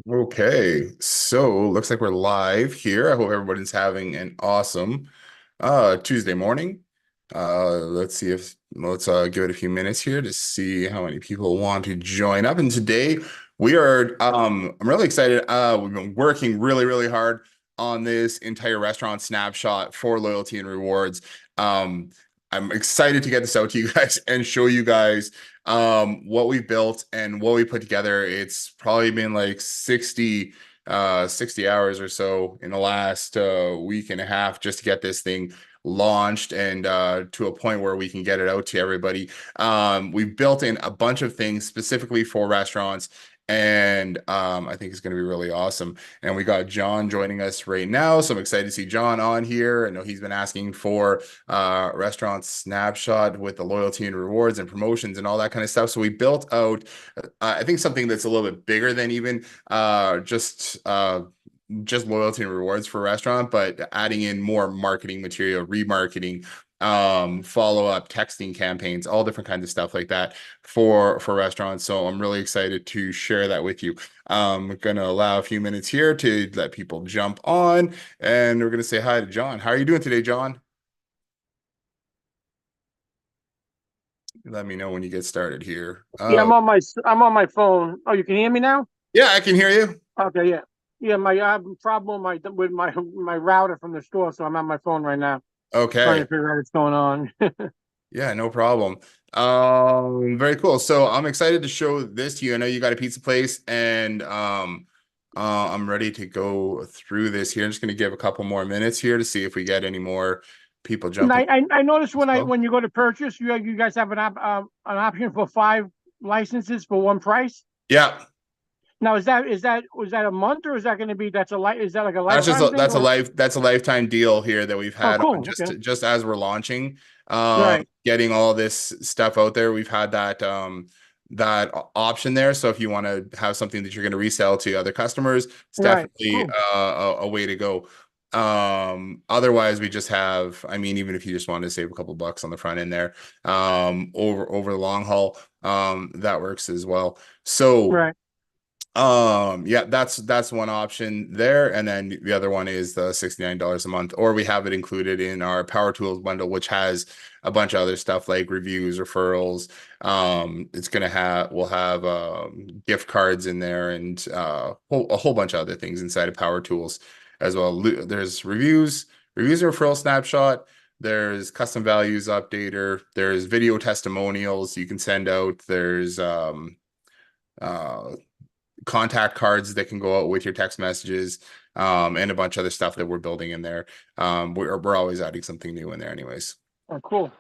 Okay, so looks like we're live here. I hope everybody's having an awesome Tuesday morning. Let's see if let's give it a few minutes here to see how many people want to join up. And today we are I'm really excited. We've been working really hard on this entire restaurant snapshot for loyalty and rewards. Um, I'm excited to get this out to you guys and show you guys what we built and what we put together. It's probably been like 60 hours or so in the last week and a half just to get this thing launched and to a point where we can get it out to everybody. We've built in a bunch of things specifically for restaurants, and I think it's going to be really awesome. And we got John joining us right now, so I'm excited to see John on here. I know he's been asking for restaurant snapshot with the loyalty and rewards and promotions and all that kind of stuff. So we built out, I think, something that's a little bit bigger than even just loyalty and rewards for a restaurant, but adding in more marketing material, remarketing, follow-up texting campaigns, all different kinds of stuff like that for restaurants. So I'm really excited to share that with you. I'm gonna allow a few minutes here to let people jump on, and we're gonna say hi to John. How are you doing today, John? Let me know when you get started here. Yeah, Oh, I'm on my phone. Oh, you can hear me now? yeah, I can hear you. Okay, yeah. Yeah, I have a problem with my router from the store, so I'm on my phone right now trying to Okay. figure out what's going on. Yeah, no problem. Very cool. So I'm excited to show this to you. I know you got a pizza place, and I'm ready to go through this here. I'm just gonna give a couple more minutes here to see if we get any more people And jumping I noticed as well. when you go to purchase, you guys have an option for 5 licenses for one price. Yeah, Now, was that a month, or is that going to be is that like a that's just lifetime thing, or? that's a lifetime deal here that we've Oh, had on cool. Okay. just as we're launching, Right. getting all this stuff out there. We've had that option there. So if you want to have something that you're going to resell to other customers, it's Right. definitely Cool. a way to go. Otherwise we just have, I mean, even if you just want to save a couple bucks on the front end there, over the long haul, that works as well. So Right. yeah, that's one option there, and then the other one is the $69 a month, or we have it included in our Power Tools bundle, which has a bunch of other stuff like reviews, referrals. It's gonna have we'll have gift cards in there, and a whole bunch of other things inside of Power Tools as well. There's reviews and referral snapshot. There's custom values updater. There's video testimonials you can send out. There's uh contact cards that can go out with your text messages, and a bunch of other stuff that we're building in there. We're always adding something new in there anyways. Oh, cool.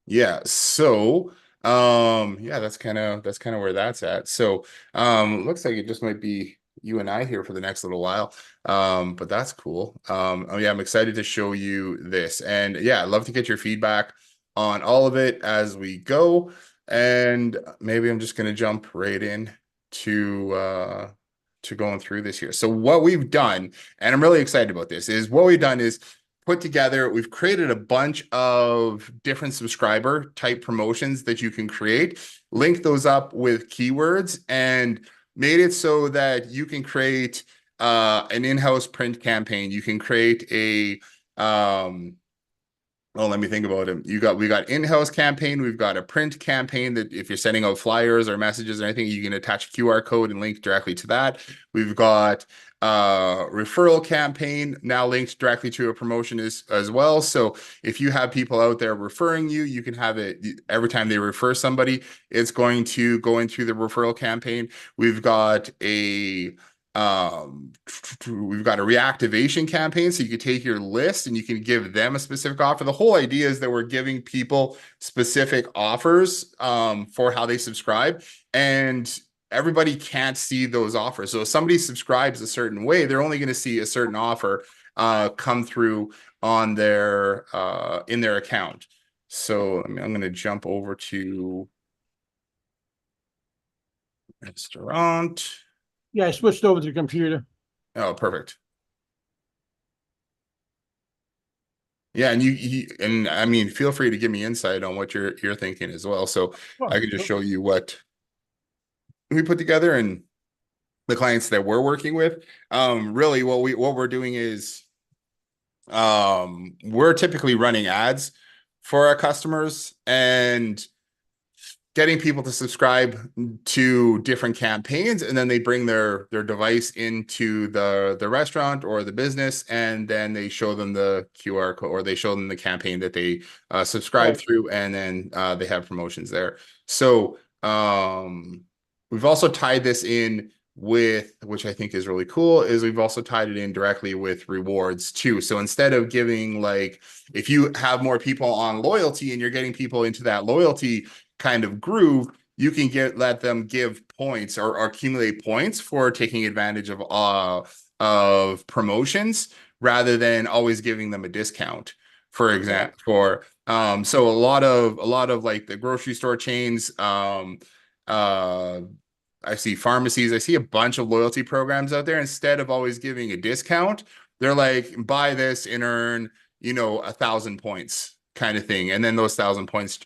Yeah, so yeah, that's kind of where that's at. So looks like it just might be you and I here for the next little while. But that's cool. Oh yeah, I'm excited to show you this. And yeah, I'd love to get your feedback on all of it as we go. And maybe I'm just gonna jump right in to going through this here. So what we've done, and I'm really excited about this, is what we've done is put together, we've created a bunch of different subscriber type promotions that you can create, link those up with keywords, and made it so that you can create an in-house print campaign. You can create a well, let me think about it. We got in-house campaign. We've got a print campaign that if you're sending out flyers or messages or anything, you can attach a QR code and link directly to that. We've got referral campaign now linked directly to a promotion as well. So if you have people out there referring you, you can have it every time they refer somebody, it's going to go into the referral campaign. We've got a um we've got a reactivation campaign, so you can take your list and you can give them a specific offer. The whole idea is that we're giving people specific offers for how they subscribe, and everybody can't see those offers. So if somebody subscribes a certain way, they're only going to see a certain offer come through on their in their account. So I'm going to jump over to restaurant. Yeah, I switched over to the computer. Oh, perfect. Yeah, and and I mean, feel free to give me insight on what you're thinking as well. So Oh, I can just sure. show you what we put together, and the clients that we're working with. Really what we're doing is we're typically running ads for our customers and getting people to subscribe to different campaigns, and then they bring their device into the restaurant or the business, and then they show them the QR code, or they show them the campaign that they subscribe Right. through, and then they have promotions there. So we've also tied this in with, which I think is really cool, is we've also tied it in directly with rewards too. So instead of giving, like, if you have more people on loyalty and you're getting people into that loyalty kind of groove, you can let them give points or accumulate points for taking advantage of promotions rather than always giving them a discount. For Right. example, for so a lot of like the grocery store chains, uh I see pharmacies, I see a bunch of loyalty programs out there. Instead of always giving a discount, they're like, buy this and earn, 1,000 points kind of thing. And then those 1,000 points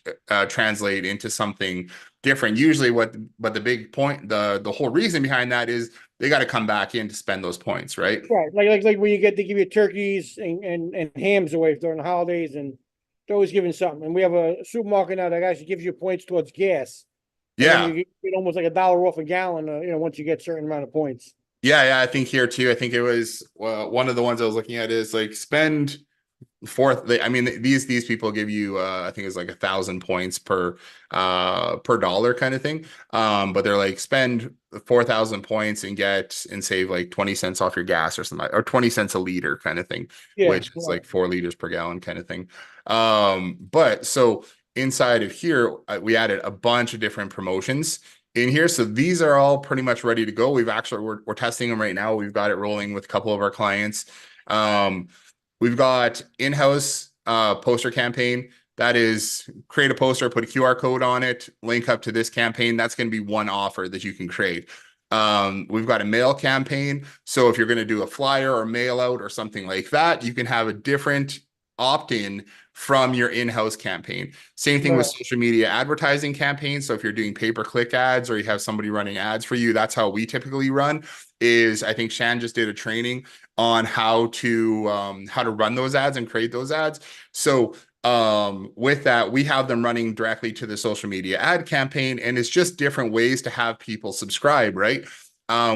translate into something different. Usually but the big point, the whole reason behind that is they got to come back in to spend those points, right? Right. Like when you get to give you turkeys and hams away during the holidays, and they're always giving something. And we have a supermarket now that actually gives you points towards gas, and then Yeah. you get almost like $1 off a gallon. Once you get a certain amount of points. Yeah, I think here too. I think it was one of the ones I was looking at is like spend fourth. I mean, these people give you I think it's like 1,000 points per dollar kind of thing. But they're like, spend 4,000 points and save like 20 cents off your gas or something, or 20 cents a liter kind of thing, Yeah. which is Right. like 4 liters per gallon kind of thing. But so inside of here, we added a bunch of different promotions in here. So these are all pretty much ready to go. We're testing them right now. We've got it rolling with a couple of our clients. Um, We've got in-house poster campaign. That is, create a poster, put a QR code on it, link up to this campaign. That's going to be one offer that you can create. We've got a mail campaign. So if you're going to do a flyer or mail out or something like that, you can have a different opt-in from your in-house campaign. Same thing with Right. social media advertising campaigns. So if you're doing pay-per-click ads or you have somebody running ads for you, that's how we typically run. I think Shan just did a training on how to run those ads and create those ads. So with that, we have them running directly to the social media ad campaign, and it's just different ways to have people subscribe, right?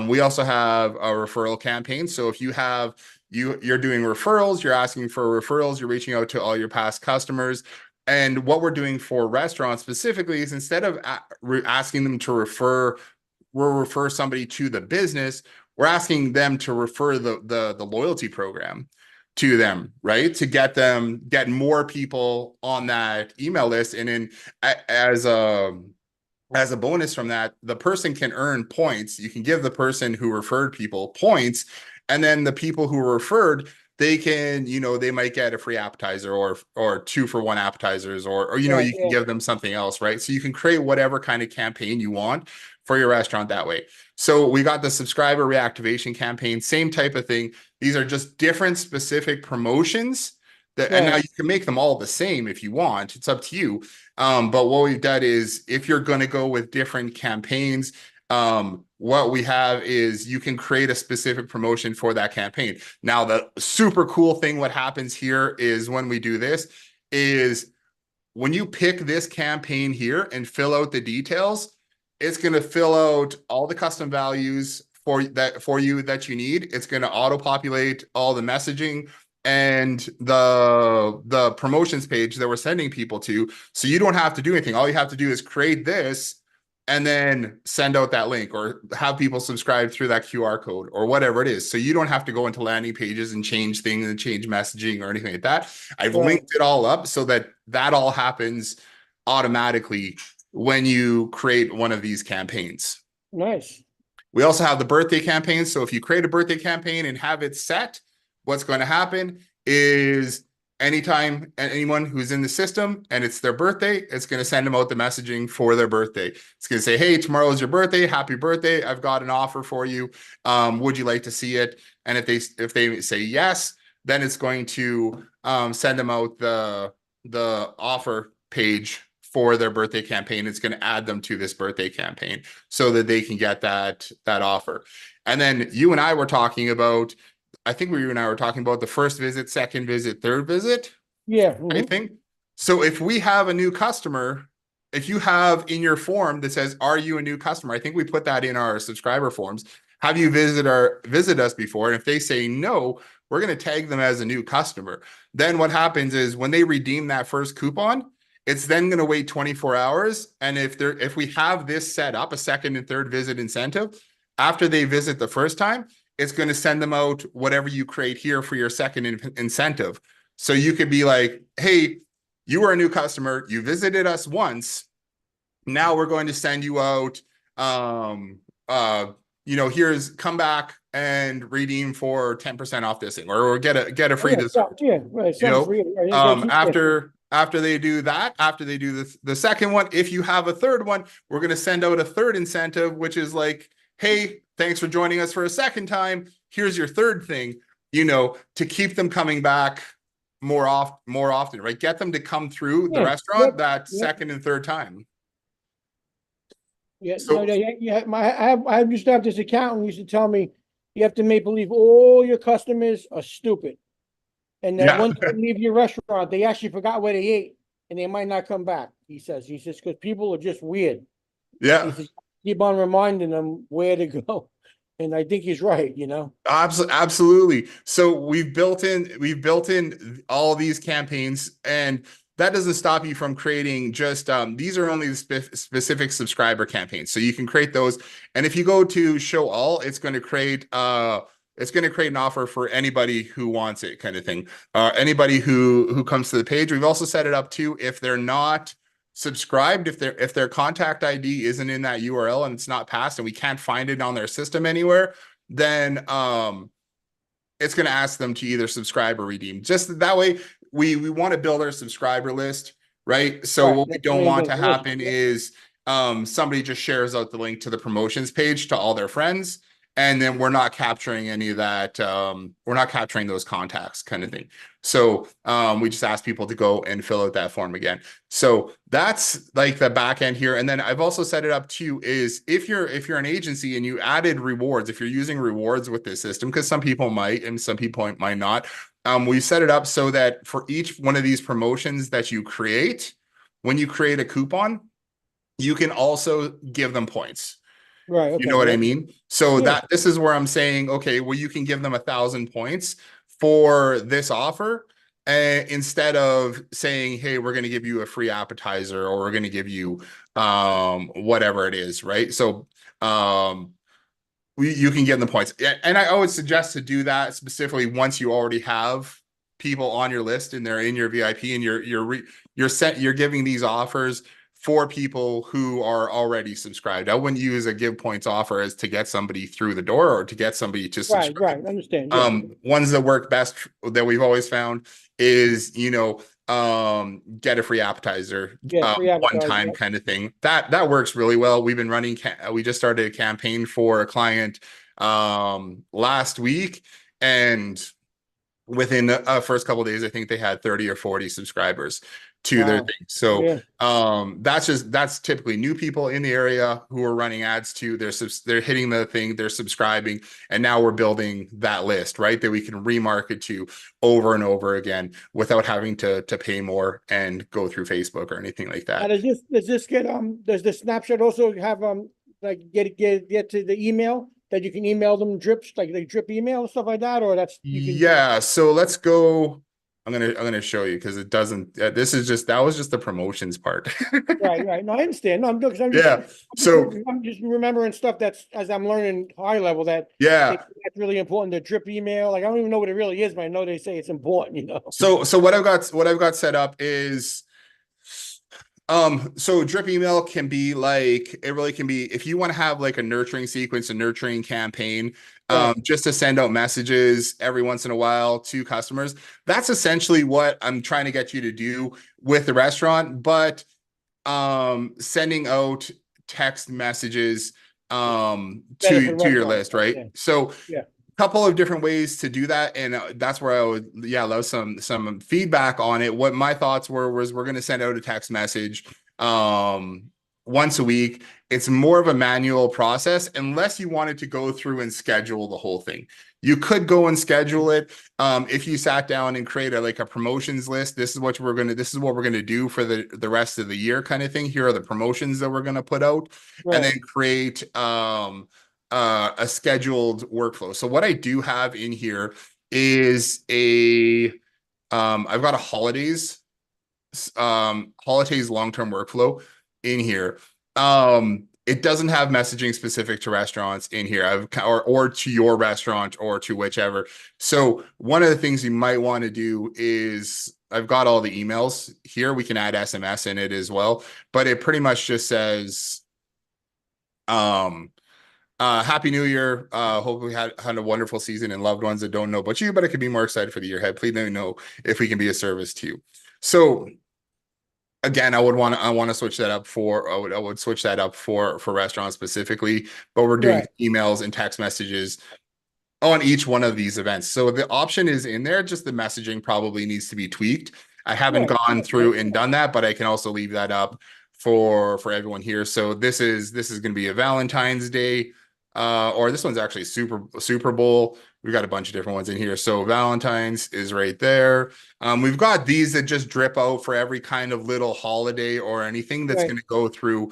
We also have a referral campaign. So if you're doing referrals, you're asking for referrals, you're reaching out to all your past customers. And what we're doing for restaurants specifically is, instead of asking them to refer somebody to the business, we're asking them to refer the loyalty program to them, right? To get more people on that email list. And then as a bonus from that, the person can earn points. You can give the person who referred people points, and then the people who were referred, they might get a free appetizer or 2-for-1 appetizers, or Right. you can Yeah. give them something else, right? So you can create whatever kind of campaign you want for your restaurant that way. So we got the subscriber reactivation campaign, same type of thing. These are just different specific promotions and now Right. you can make them all the same if you want. It's up to you. But what we've done is, if you're going to go with different campaigns, what we have is you can create a specific promotion for that campaign. Now, the super cool thing, what happens here is, when we do this, is when you pick this campaign here and fill out the details, it's going to fill out all the custom values for you that you need. It's going to auto populate all the messaging and the promotions page that we're sending people to. So you don't have to do anything. All you have to do is create this and then send out that link, or have people subscribe through that QR code or whatever it is. So you don't have to go into landing pages and change things and change messaging or anything like that. I've Right. linked it all up so that all happens automatically when you create one of these campaigns. Nice. We also have the birthday campaign. So if you create a birthday campaign and have it set, what's going to happen is, anytime anyone who's in the system and it's their birthday, it's going to send them out the messaging for their birthday. It's going to say, hey, tomorrow is your birthday. Happy birthday. I've got an offer for you. Would you like to see it? And if they say yes, then it's going to send them out the offer page for their birthday campaign. It's going to add them to this birthday campaign so that they can get that offer. And then you and I were talking about, I think you and I were talking about the first visit, second visit, third visit, Yeah. I Mhm. think. So if we have a new customer, if you have in your form that says, "Are you a new customer?" I think we put that in our subscriber forms. Have you visit us before? And if they say no, we're going to tag them as a new customer. Then what happens is when they redeem that first coupon, it's then going to wait 24 hours. And if we have this set up, a second and third visit incentive, after they visit the first time, it's going to send them out whatever you create here for your second incentive. So you could be like, hey, you were a new customer, you visited us once. Now we're going to send you out, um, uh, here's come back and redeem for 10% off this thing, or get a Oh, free yeah, dessert. yeah, right. You Something know, free. Right? They keep it. after they do that, after they do the second one, if you have a third one, we're going to send out a third incentive, which is like, hey, thanks for joining us for a second time. Here's your third thing, to keep them coming back more often, right? Get them to come through the Yeah. Yep. restaurant that Yep. second and third time. Yeah. No. So Yeah. Yeah. I used to have this accountant who used to tell me you have to make believe all your customers are stupid, and that yeah, once they leave your restaurant, they actually forgot where they ate, and they might not come back. He says because people are just weird. He yeah. says keep on reminding them where to go, and I think he's right. Absolutely. So we've built in all these campaigns, and that doesn't stop you from creating just these are only the specific subscriber campaigns. So you can create those. And if you go to show all, it's going to create an offer for anybody who wants it, kind of thing. Anybody who comes to the page. We've also set it up too if they're not subscribed, if their contact ID isn't in that URL and it's not passed and we can't find it on their system anywhere, then it's going to ask them to either subscribe or redeem. Just that way, we want to build our subscriber list, right? So Right. what we That's the don't way to want build to the list. happen is somebody just shares out the link to the promotions page to all their friends, and then we're not capturing any of that. We're not capturing those contacts, kind of thing. So we just ask people to go and fill out that form again. So that's like the back end here. And then I've also set it up too is if you're an agency and you added rewards, if you're using rewards with this system, because some people might and some people might not, we set it up so that for each one of these promotions that you create, when you create a coupon, you can also give them points. Right. You know Okay. what I Yep. mean? So Yeah. that this is where I'm saying, okay, well, you can give them 1,000 points for this offer, instead of saying, hey, we're going to give you a free appetizer or we're going to give you whatever it is, right? So you can give them points. And I would suggest to do that specifically once you already have people on your list and they're in your VIP and you're giving these offers for people who are already subscribed. I wouldn't use a give points offer as to get somebody through the door or to get somebody to Right. subscribe. Right. Understand. Yeah. Ones that work best that we've always found is, get a free appetizer, Yeah. Free one advertising. time Yep. kind of thing. That works really well. We've been running, we just started a campaign for a client last week, and within the first couple of days, I think they had 30 or 40 subscribers to their Wow. thing. So Yeah. that's typically new people in the area who are running ads to. They're hitting the thing, they're subscribing, and now we're building that list, right? That we can remarket to over and over again without having to pay more and go through Facebook or anything like Now, that. does this get does the snapshot also have like get to the email that you can email them drips like the drip email and stuff like that, or that's you can Yeah, so let's go. I'm gonna show you because it doesn't. That was just the promotions part. right. No, I understand. No, I'm because Yeah. So I'm just remembering stuff that's as I'm learning high level that yeah. that's really important. The drip email, like I don't even know what it really is, but I know they say it's important. So what I've got set up is so drip email can be like it really can be if you want to have like a nurturing sequence, a nurturing campaign, Right. just to send out messages every once in a while to customers. That's essentially what I'm trying to get you to do with the restaurant, but sending out text messages to Benefit your restaurant. list, right? Yeah. So Yeah. couple of different ways to do that, and that's where I would love some feedback on it. What my thoughts were was we're going to send out a text message, once a week. It's more of a manual process unless you wanted to go through and schedule the whole thing. You could go and schedule it. If you sat down and create like a promotions list, this is what we're gonna do for the rest of the year kind of thing. Here are the promotions that we're gonna put out, and Right, then create a scheduled workflow. So what I do have in here is I've got a holidays long-term workflow in here. It doesn't have messaging specific to restaurants in here. Or to your restaurant or to whichever. So one of the things you might want to do is I've got all the emails here. We can add SMS in it as well, but it pretty much just says um Happy New Year. Hope we had a wonderful season and loved ones that don't know about you, but I could be more excited for the year ahead. Please let me know if we can be a service to you. So again, I want to switch that up for I would switch that up for restaurants specifically, but we're doing right, emails and text messages on each one of these events. So the option is in there, just the messaging probably needs to be tweaked. I haven't right, gone right, through and done that, but I can also leave that up for everyone here. So this is going to be a Valentine's Day, or this one's actually Super Bowl. We've got a bunch of different ones in here. So Valentine's is right there. We've got these that just drip out for every kind of little holiday or anything that's right. going to go through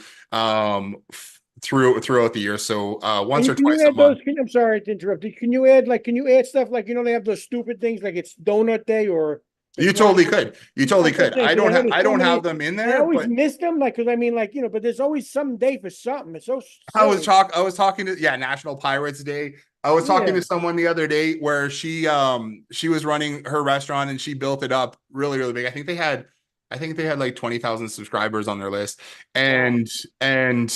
throughout the year. So And once you, or can you twice a add those? month. I'm sorry to interrupt. Can you add can you add stuff like they have those stupid things like it's donut day or You it's not. totally could. You totally That's what I'm could. saying. Because I know there's I so don't have many. them in I there, always but miss them, like because I mean, like but there's always some day for something. It's so silly. I was talking to National Pirates Day. I was talking Yeah. to someone the other day where she was running her restaurant and she built it up really big. I think they had like 20,000 subscribers on their list. Wow. And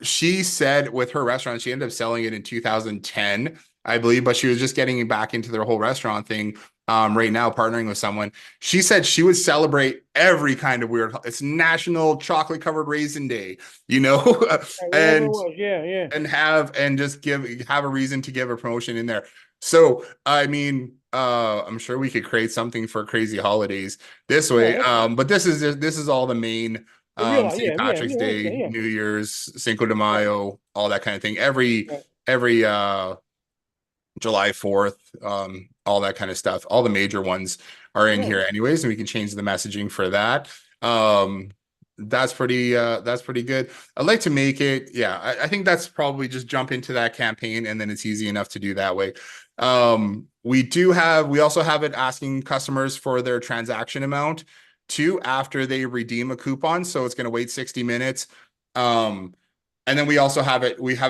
she said with her restaurant, she ended up selling it in 2010, I believe, but she was just getting back into their whole restaurant thing right now, partnering with someone. She said she would celebrate every kind of weird. It's National Chocolate Covered Raisin Day, you know, Right, whatever it and was. Yeah. Yeah. just have a reason to give a promotion in there. So I mean, I'm sure we could create something for crazy holidays this Yeah. way. But this is all the main The real. St. Yeah. Yeah. Patrick's Yeah. Day, Okay. Yeah. New Year's, Cinco de Right. Mayo, all that kind of thing. Right. Every July 4th, all that kind of stuff. All the major ones are in Right. here anyways, and we can change the messaging for that. That's pretty good. I'd like to make it, yeah, I think that's probably just jump into that campaign and then it's easy enough to do that way. We also have it asking customers for their transaction amount too after they redeem a coupon. So it's going to wait 60 minutes. Um, and then we have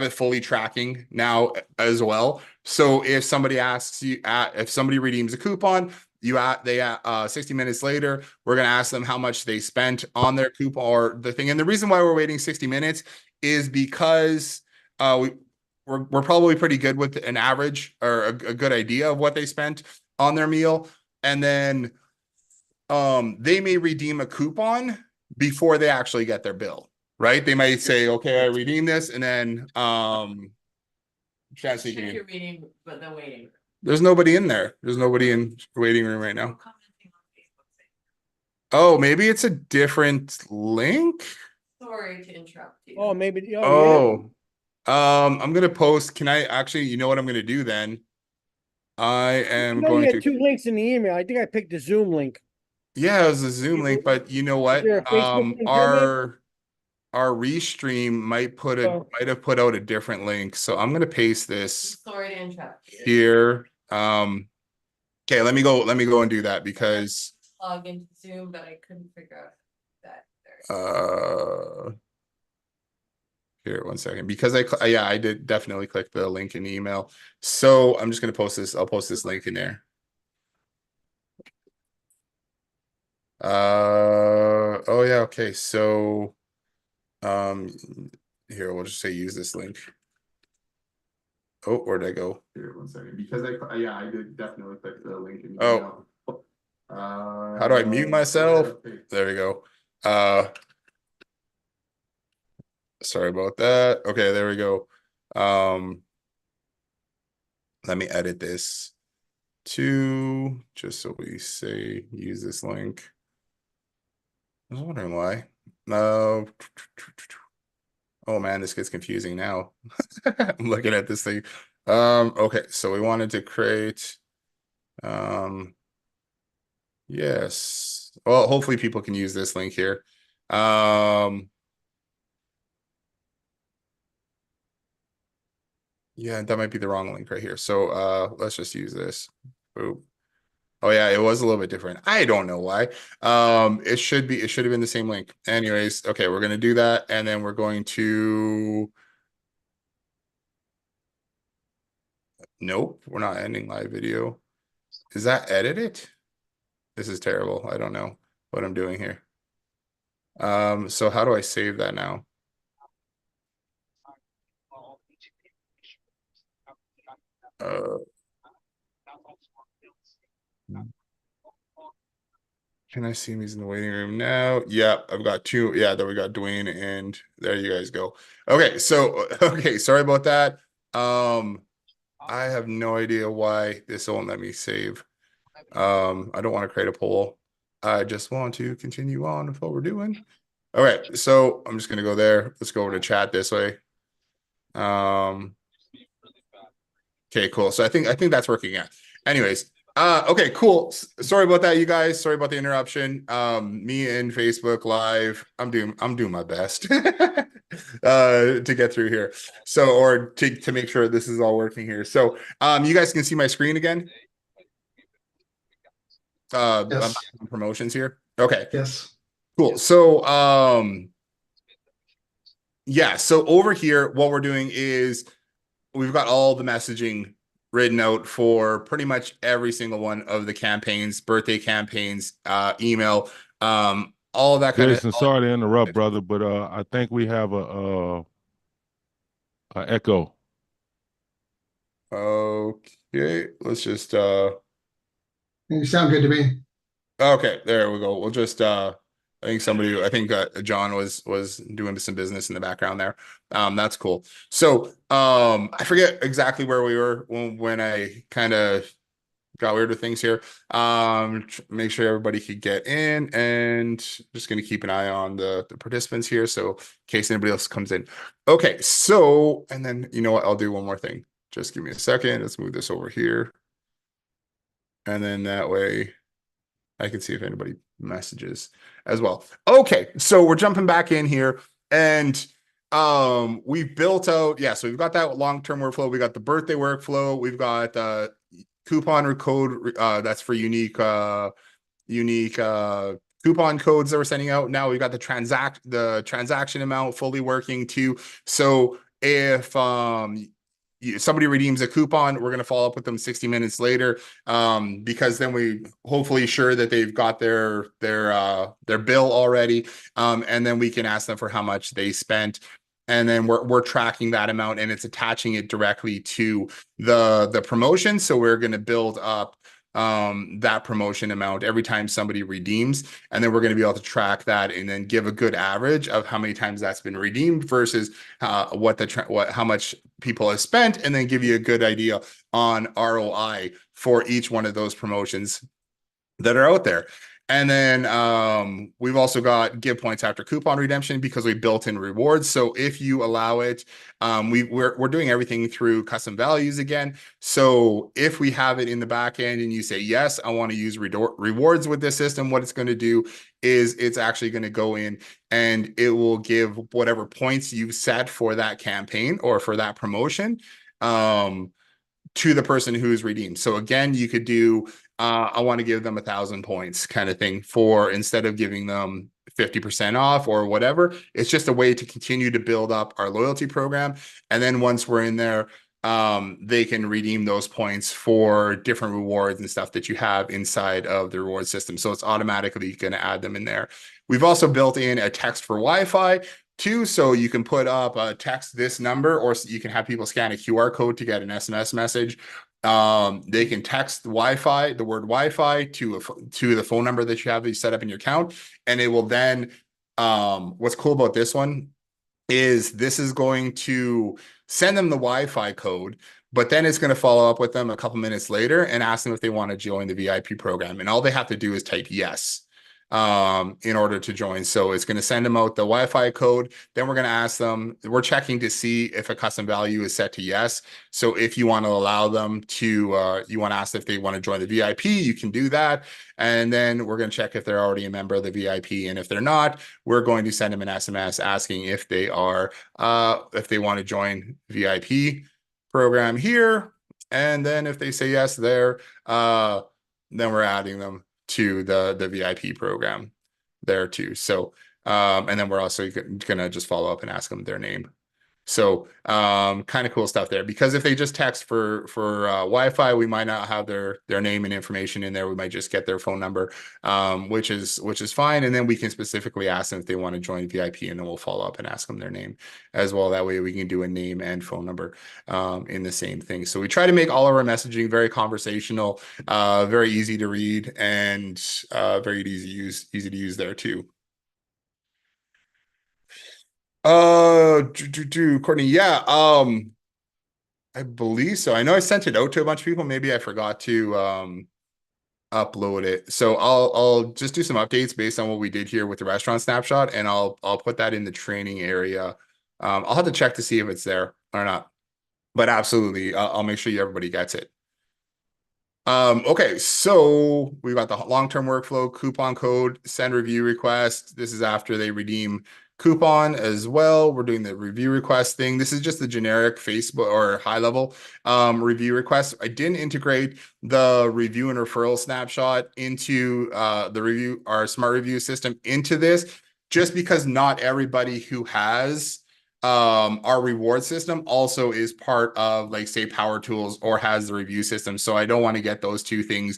it fully tracking now as well. So if somebody asks you, if somebody redeems a coupon, 60 minutes later, we're going to ask them how much they spent on their coupon or the thing. And the reason why we're waiting 60 minutes is because we're probably pretty good with an average or a good idea of what they spent on their meal. And then they may redeem a coupon before they actually get their bill, right? They might say, okay, I redeem this, and then chat Check speaking. your meeting, but the waiting. There's nobody in there. There's nobody in the waiting room right now. Oh, maybe it's a different link. Sorry to interrupt you. Oh, maybe. Oh, yeah. Oh, I'm gonna post. Can I actually? You know what I'm gonna do then? I I am know you going had to. two links in the email. I think I picked the Zoom link. Yeah, it was a Zoom link, but you know Is what? there a Facebook link too, maybe? Our Restream Oh, might have put out a different link. So I'm gonna paste this Sorry to interrupt you. here. Okay, let me go and do that because Log into Zoom, but I couldn't figure out that. uh here, one second. Because I did definitely click the link in the email. So I'm just gonna post this. I'll post this link in there. Oh yeah, okay. So um here, we'll just say use this link. Oh, where'd I go? Here, one second. Because I did definitely click the link in the email. How do I mute myself? There we go. Sorry about that. Okay, there we go. Let me edit this to just so we say use this link. I was wondering why. Oh, oh man, this gets confusing now. I'm looking at this thing. Okay, so we wanted to create, yes. Well, hopefully people can use this link here. Yeah, that might be the wrong link right here. So let's just use this. Boop. Oh yeah, it was a little bit different. I don't know why. It should have been the same link. Anyways, okay, we're gonna do that, and then we're going to nope, we're not ending live video. Is that edit it? This is terrible. I don't know what I'm doing here. So how do I save that now? Uh, can I see him? He's in the waiting room now. Yeah, I've got two. Yeah, there we got Dwayne, and there you guys go. Okay, so okay, sorry about that. I have no idea why this won't let me save. I don't want to create a poll. I just want to continue on with what we're doing. All right, so I'm just gonna go there. Let's go over to chat this way. Okay, cool. So I think that's working out. Anyways, okay, cool. Sorry about that, you guys. Sorry about the interruption. Me and Facebook Live. I'm doing my best to get through here. So or to make sure this is all working here. So you guys can see my screen again. Yes. I'm promotions here. Okay, Yes. cool. So yeah, so over here, what we're doing is we've got all the messaging written out for pretty much every single one of the campaigns, birthday campaigns, email, all of that kind Jason, of. sorry to interrupt, brother, but I think we have a echo. Okay, let's just You sound good to me. okay, there we go. We'll just I think John was doing some business in the background there. That's cool. So I forget exactly where we were when I kind of got weird with things here. Make sure everybody could get in, and just going to keep an eye on the participants here, so in case anybody else comes in. Okay, so and then you know what? I'll do one more thing. Just give me a second. Let's move this over here, and then that way I can see if anybody messages as well. Okay, so we're jumping back in here, and we've built out, yeah, so we've got that long-term workflow, we got the birthday workflow, we've got coupon or code that's for unique coupon codes that we're sending out. Now we've got the transaction amount fully working too. So if somebody redeems a coupon, we're going to follow up with them 60 minutes later, because then we hopefully sure that they've got their bill already, and then we can ask them for how much they spent, and then we're tracking that amount, and it's attaching it directly to the promotion. So we're going to build up that promotion amount every time somebody redeems, and then we're going to be able to track that and then give a good average of how many times that's been redeemed versus how much people have spent, and then give you a good idea on ROI for each one of those promotions that are out there. And then we've also got give points after coupon redemption because we built in rewards. So if you allow it, we're doing everything through custom values again. So if we have it in the back end and you say, yes, I want to use rewards with this system, what it's going to do is it's actually going to go in and it will give whatever points you've set for that campaign or for that promotion to the person who's redeemed. So again, you could do I want to give them 1,000 points kind of thing, for instead of giving them 50% off or whatever. It's just a way to continue to build up our loyalty program. And then once we're in there, they can redeem those points for different rewards and stuff that you have inside of the reward system. So it's automatically going to add them in there. We've also built in a text for Wi-Fi too, so you can put up a text this number, or you can have people scan a QR code to get an SMS message. They can text Wi-Fi, the word Wi-Fi to the phone number that you have set up in your account, and it will then what's cool about this one is this is going to send them the Wi-Fi code, but then it's going to follow up with them a couple minutes later and ask them if they want to join the VIP program, and all they have to do is type yes. in order to join. So it's going to send them out the Wi-Fi code. Then we're going to ask them, we're checking to see if a custom value is set to yes. So if you want to allow them to, you want to ask if they want to join the VIP, you can do that. And then we're going to check if they're already a member of the VIP. And if they're not, we're going to send them an SMS asking if they are, if they want to join VIP program here. And then if they say yes there, then we're adding them to the VIP program there too. So, and then we're also gonna just follow up and ask them their name. So, kind of cool stuff there, because if they just text for Wi-Fi, we might not have their name and information in there. We might just get their phone number, which is fine. And then we can specifically ask them if they want to join VIP, and then we'll follow up and ask them their name as well. That way we can do a name and phone number in the same thing. So we try to make all of our messaging very conversational, very easy to read, and very easy to use there too. Courtney, yeah, I believe so. I know I sent it out to a bunch of people. Maybe I forgot to upload it. So I'll just do some updates based on what we did here with the restaurant snapshot, and I'll put that in the training area. I'll have to check to see if it's there or not, but absolutely, I'll make sure everybody gets it. Okay, so we've got the long-term workflow, coupon code, send review request. This is after they redeem coupon as well. We're doing the review request thing. This is just the generic Facebook or high level review request. I didn't integrate the review and referral snapshot into our smart review system into this, just because not everybody who has our reward system also is part of, like, say, Power Tools or has the review system. So I don't want to get those two things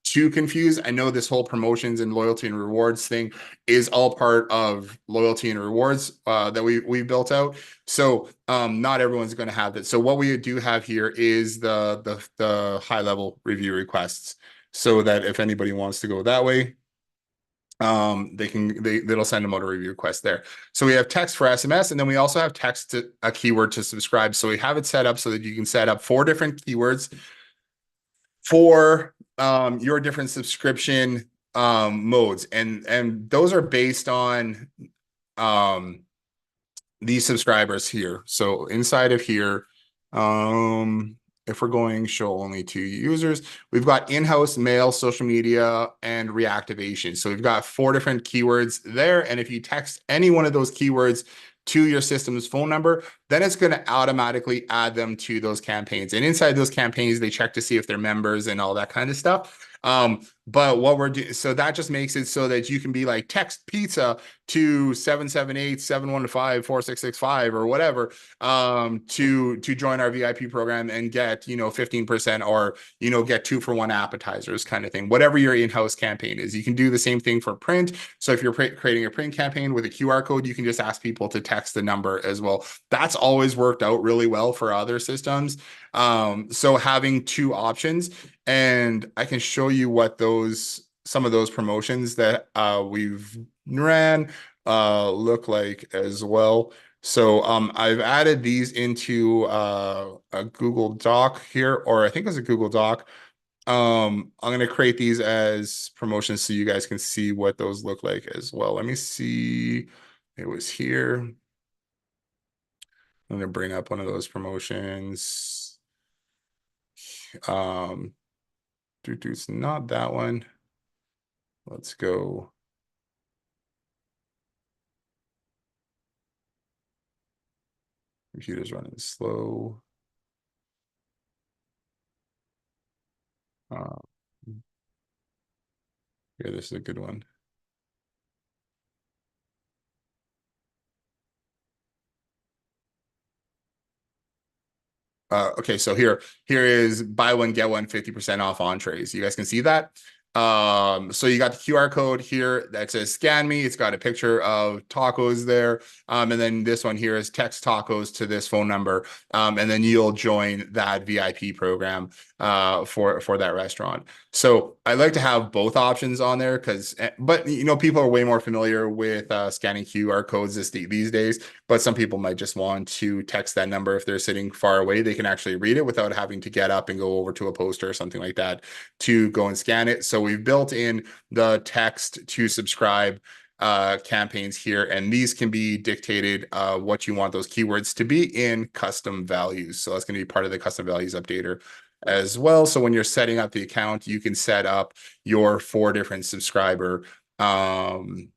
too confused. I know this whole promotions and loyalty and rewards thing is all part of loyalty and rewards that we built out. So not everyone's going to have that. So what we do have here is the high level review requests, so that if anybody wants to go that way, they'll send them out a review request there. So we have text for SMS, and then we also have text to a keyword to subscribe. So we have it set up so that you can set up 4 different keywords for your different subscription modes, and those are based on these subscribers here. So inside of here, if we're going show only to users, we've got in-house, mail, social media, and reactivation. So we've got 4 different keywords there. And if you text any one of those keywords to your system's phone number, then it's going to automatically add them to those campaigns. And inside those campaigns, they check to see if they're members and all that kind of stuff. But what we're doing, so that just makes it so that you can be like, text pizza to 778-715-4665 or whatever, to join our VIP program and get, 15% or, get 2-for-1 appetizers kind of thing. Whatever your in-house campaign is, you can do the same thing for print. So if you're creating a print campaign with a QR code, you can just ask people to text the number as well. That's always worked out really well for other systems. So having 2 options, and I can show you what some of those promotions that we've ran look like as well. So I've added these into a Google Doc here, or I think it's a Google Doc. I'm going to create these as promotions so you guys can see what those look like as well. Let me see. It was here. I'm going to bring up one of those promotions. It's not that one. Let's go. Computer's running slow. Yeah, this is a good one. Okay, so here is buy one, get one 50% off entrees. You guys can see that. So you got the QR code here that says scan me. It's got a picture of tacos there. And then this one here is text tacos to this phone number. And then you'll join that VIP program for that restaurant. So I like to have both options on there but people are way more familiar with scanning QR codes these days, but some people might just want to text that number. If they're sitting far away, they can actually read it without having to get up and go over to a poster or something like that to go and scan it. So we've built in the text to subscribe campaigns here, and these can be dictated what you want those keywords to be in custom values. So that's going to be part of the custom values updater as well. So when you're setting up the account, you can set up your 4 different subscriber keywords.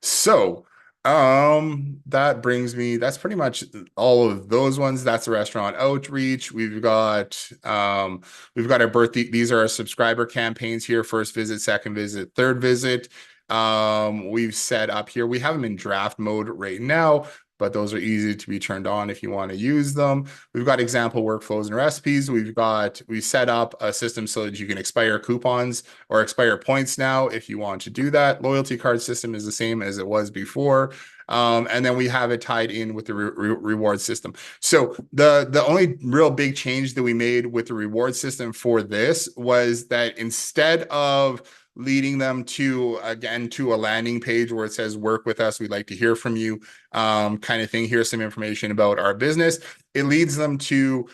So that brings me, that's pretty much all of those ones. That's the restaurant outreach. We've got our birthday. These are our subscriber campaigns here: first visit, second visit, third visit. We've set up here, we have them in draft mode right now, but those are easy to be turned on if you want to use them. We've got example workflows and recipes. We set up a system so that you can expire coupons or expire points now if you want to do that. Loyalty card system is the same as it was before. And then we have it tied in with the reward system. So the only real big change that we made with the reward system for this was that instead of leading them to a landing page where it says work with us, we'd like to hear from you, kind of thing, here's some information about our business, it leads them to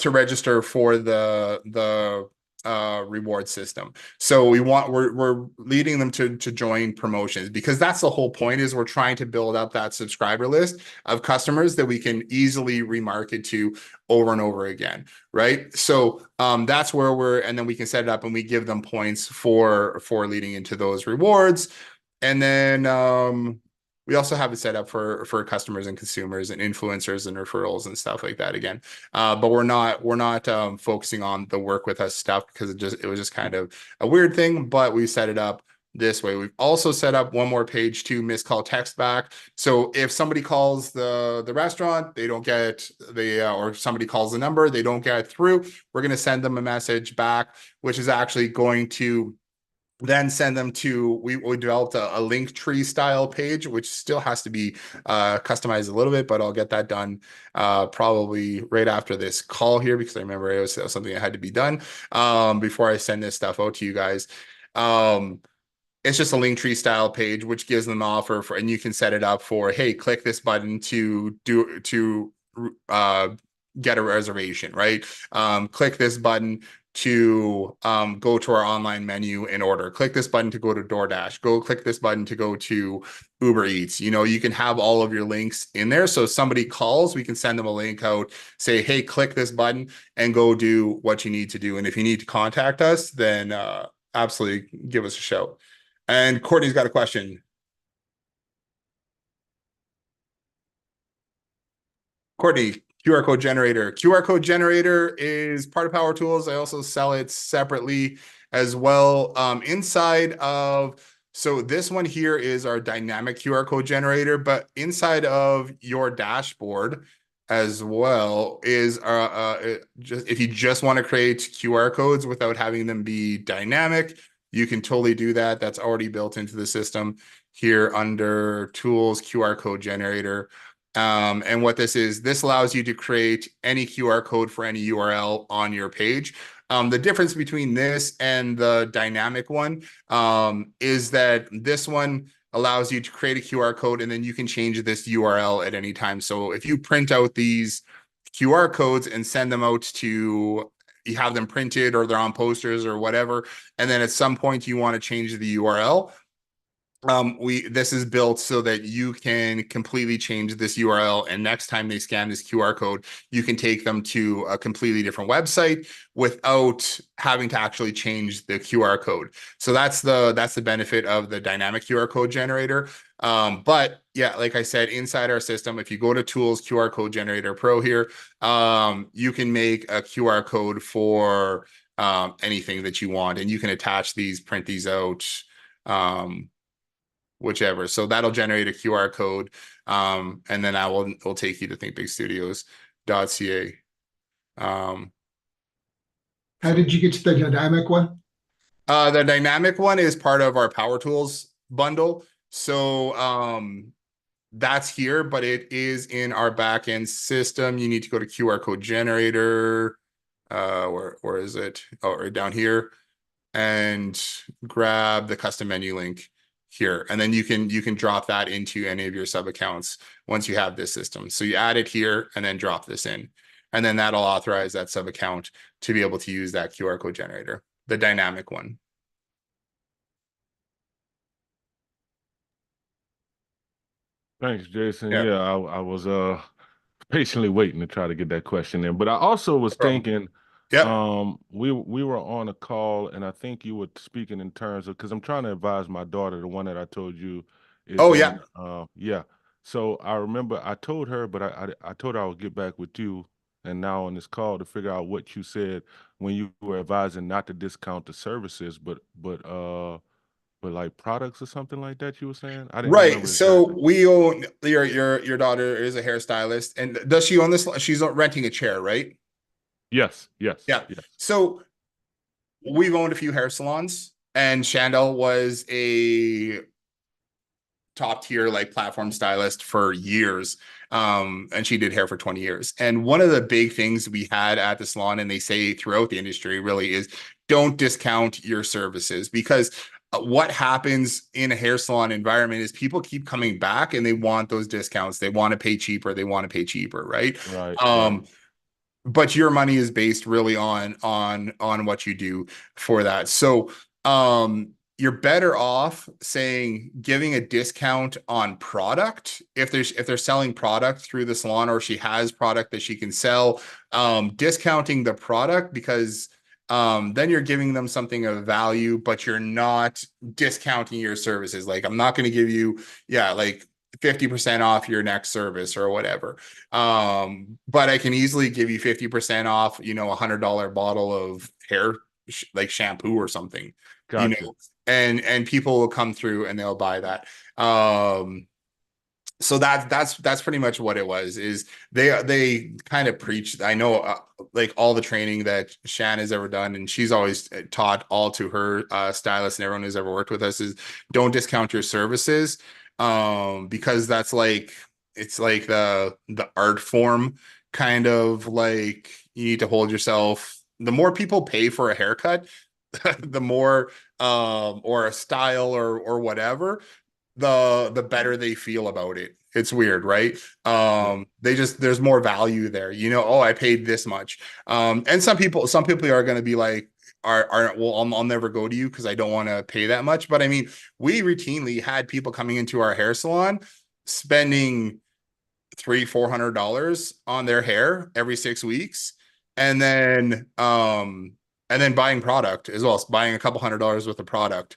register for the reward system. So we're leading them to join promotions, because that's the whole point, is we're trying to build up that subscriber list of customers that we can easily remarket to over and over again, right? So that's where and then we can set it up and we give them points for leading into those rewards. And then we also have it set up for customers and consumers and influencers and referrals and stuff like that again. But we're not focusing on the work with us stuff, because it was just kind of a weird thing, but we set it up this way. We've also set up one more page to missed call text back. So if somebody calls the restaurant, they don't get or somebody calls the number, they don't get through, we're going to send them a message back, which is actually going to then send them to, we developed a link tree style page, which still has to be customized a little bit, but I'll get that done probably right after this call here, because I remember it was something that had to be done before I send this stuff out to you guys. It's just a link tree style page, which gives them an offer for, and you can set it up for, hey, click this button to get a reservation, right? Click this button to go to our online menu and order. Click this button to go to DoorDash. Click this button to go to Uber Eats. You know, you can have all of your links in there. So if somebody calls, we can send them a link out, say, hey, click this button and go do what you need to do. And if you need to contact us, then absolutely give us a shout. And Courtney's got a question. Courtney, QR code generator. QR code generator is part of Power Tools. I also sell it separately as well. So this one here is our dynamic QR code generator, but inside of your dashboard as well is just if you just want to create QR codes without having them be dynamic, you can totally do that. That's already built into the system here under Tools, QR code generator. And what this allows you to create any QR code for any URL on your page. The difference between this and the dynamic one is that this one allows you to create a QR code, and then you can change this URL at any time. So if you print out these QR codes and send them out to, you have them printed or they're on posters or whatever, and then at some point you want to change the URL, this is built so that you can completely change this URL, and next time they scan this QR code, you can take them to a completely different website without having to actually change the QR code. So that's the benefit of the dynamic QR code generator. But yeah, like I said, inside our system, if you go to Tools, QR code generator Pro here, you can make a QR code for anything that you want, and you can attach these, print these out, whichever. So that'll generate a QR code, and then will take you to thinkbigstudios.ca. How did you get to the dynamic one? The dynamic one is part of our Power Tools bundle. So that's here, but it is in our backend system. You need to go to QR code generator. Where is it? Oh, right down here, and grab the custom menu link here, and then you can drop that into any of your sub accounts once you have this system. So you add it here and then drop this in, and then that'll authorize that sub account to be able to use that QR code generator. the dynamic one. Thanks, Jason. Yeah. Yeah, I was patiently waiting to try to get that question in. But I also was problem. thinking, Yep. we were on a call, and I think you were speaking in terms of, because I'm trying to advise my daughter, the one that I told you is Oh, yeah. in, yeah. So I remember I told her, but I told her I would get back with you, and now on this call to figure out what you said when you were advising not to discount the services, but like products or something like that. You were saying I didn't Right. remember So exactly. we own your daughter is a hairstylist, and does she own this? She's renting a chair, right? Yes, yes, Yeah. yes. So we've owned a few hair salons, and Chandel was a top tier like platform stylist for years. And she did hair for 20 years. And one of the big things we had at the salon, and they say throughout the industry really, is don't discount your services, because what happens in a hair salon environment is people keep coming back and they want those discounts. They want to pay cheaper. They want to pay cheaper, right? Right, right. Um, but your money is based really on what you do for that. So you're better off saying giving a discount on product if they're selling product through the salon, or she has product that she can sell, discounting the product, because then you're giving them something of value, but you're not discounting your services. Like, I'm not going to give you, yeah, like 50% off your next service or whatever. But I can easily give you 50% off, $100 bottle of hair, like shampoo or something, Gotcha. and people will come through and they'll buy that. So that's pretty much what it was. Is they kind of preach. I know, like all the training that Shan has ever done, and she's always taught all to her stylists and everyone who's ever worked with us, is don't discount your services, because that's like, it's like the art form, kind of like you need to hold yourself. The more people pay for a haircut, the more or a style or whatever, the better they feel about it. It's weird, right? Yeah. There's more value there. Oh, I paid this much. And some people are going to be like, are well, I'll never go to you because I don't want to pay that much. But I mean, we routinely had people coming into our hair salon spending $300-400 on their hair every 6 weeks, and then buying product as well, buying a couple $100 worth of product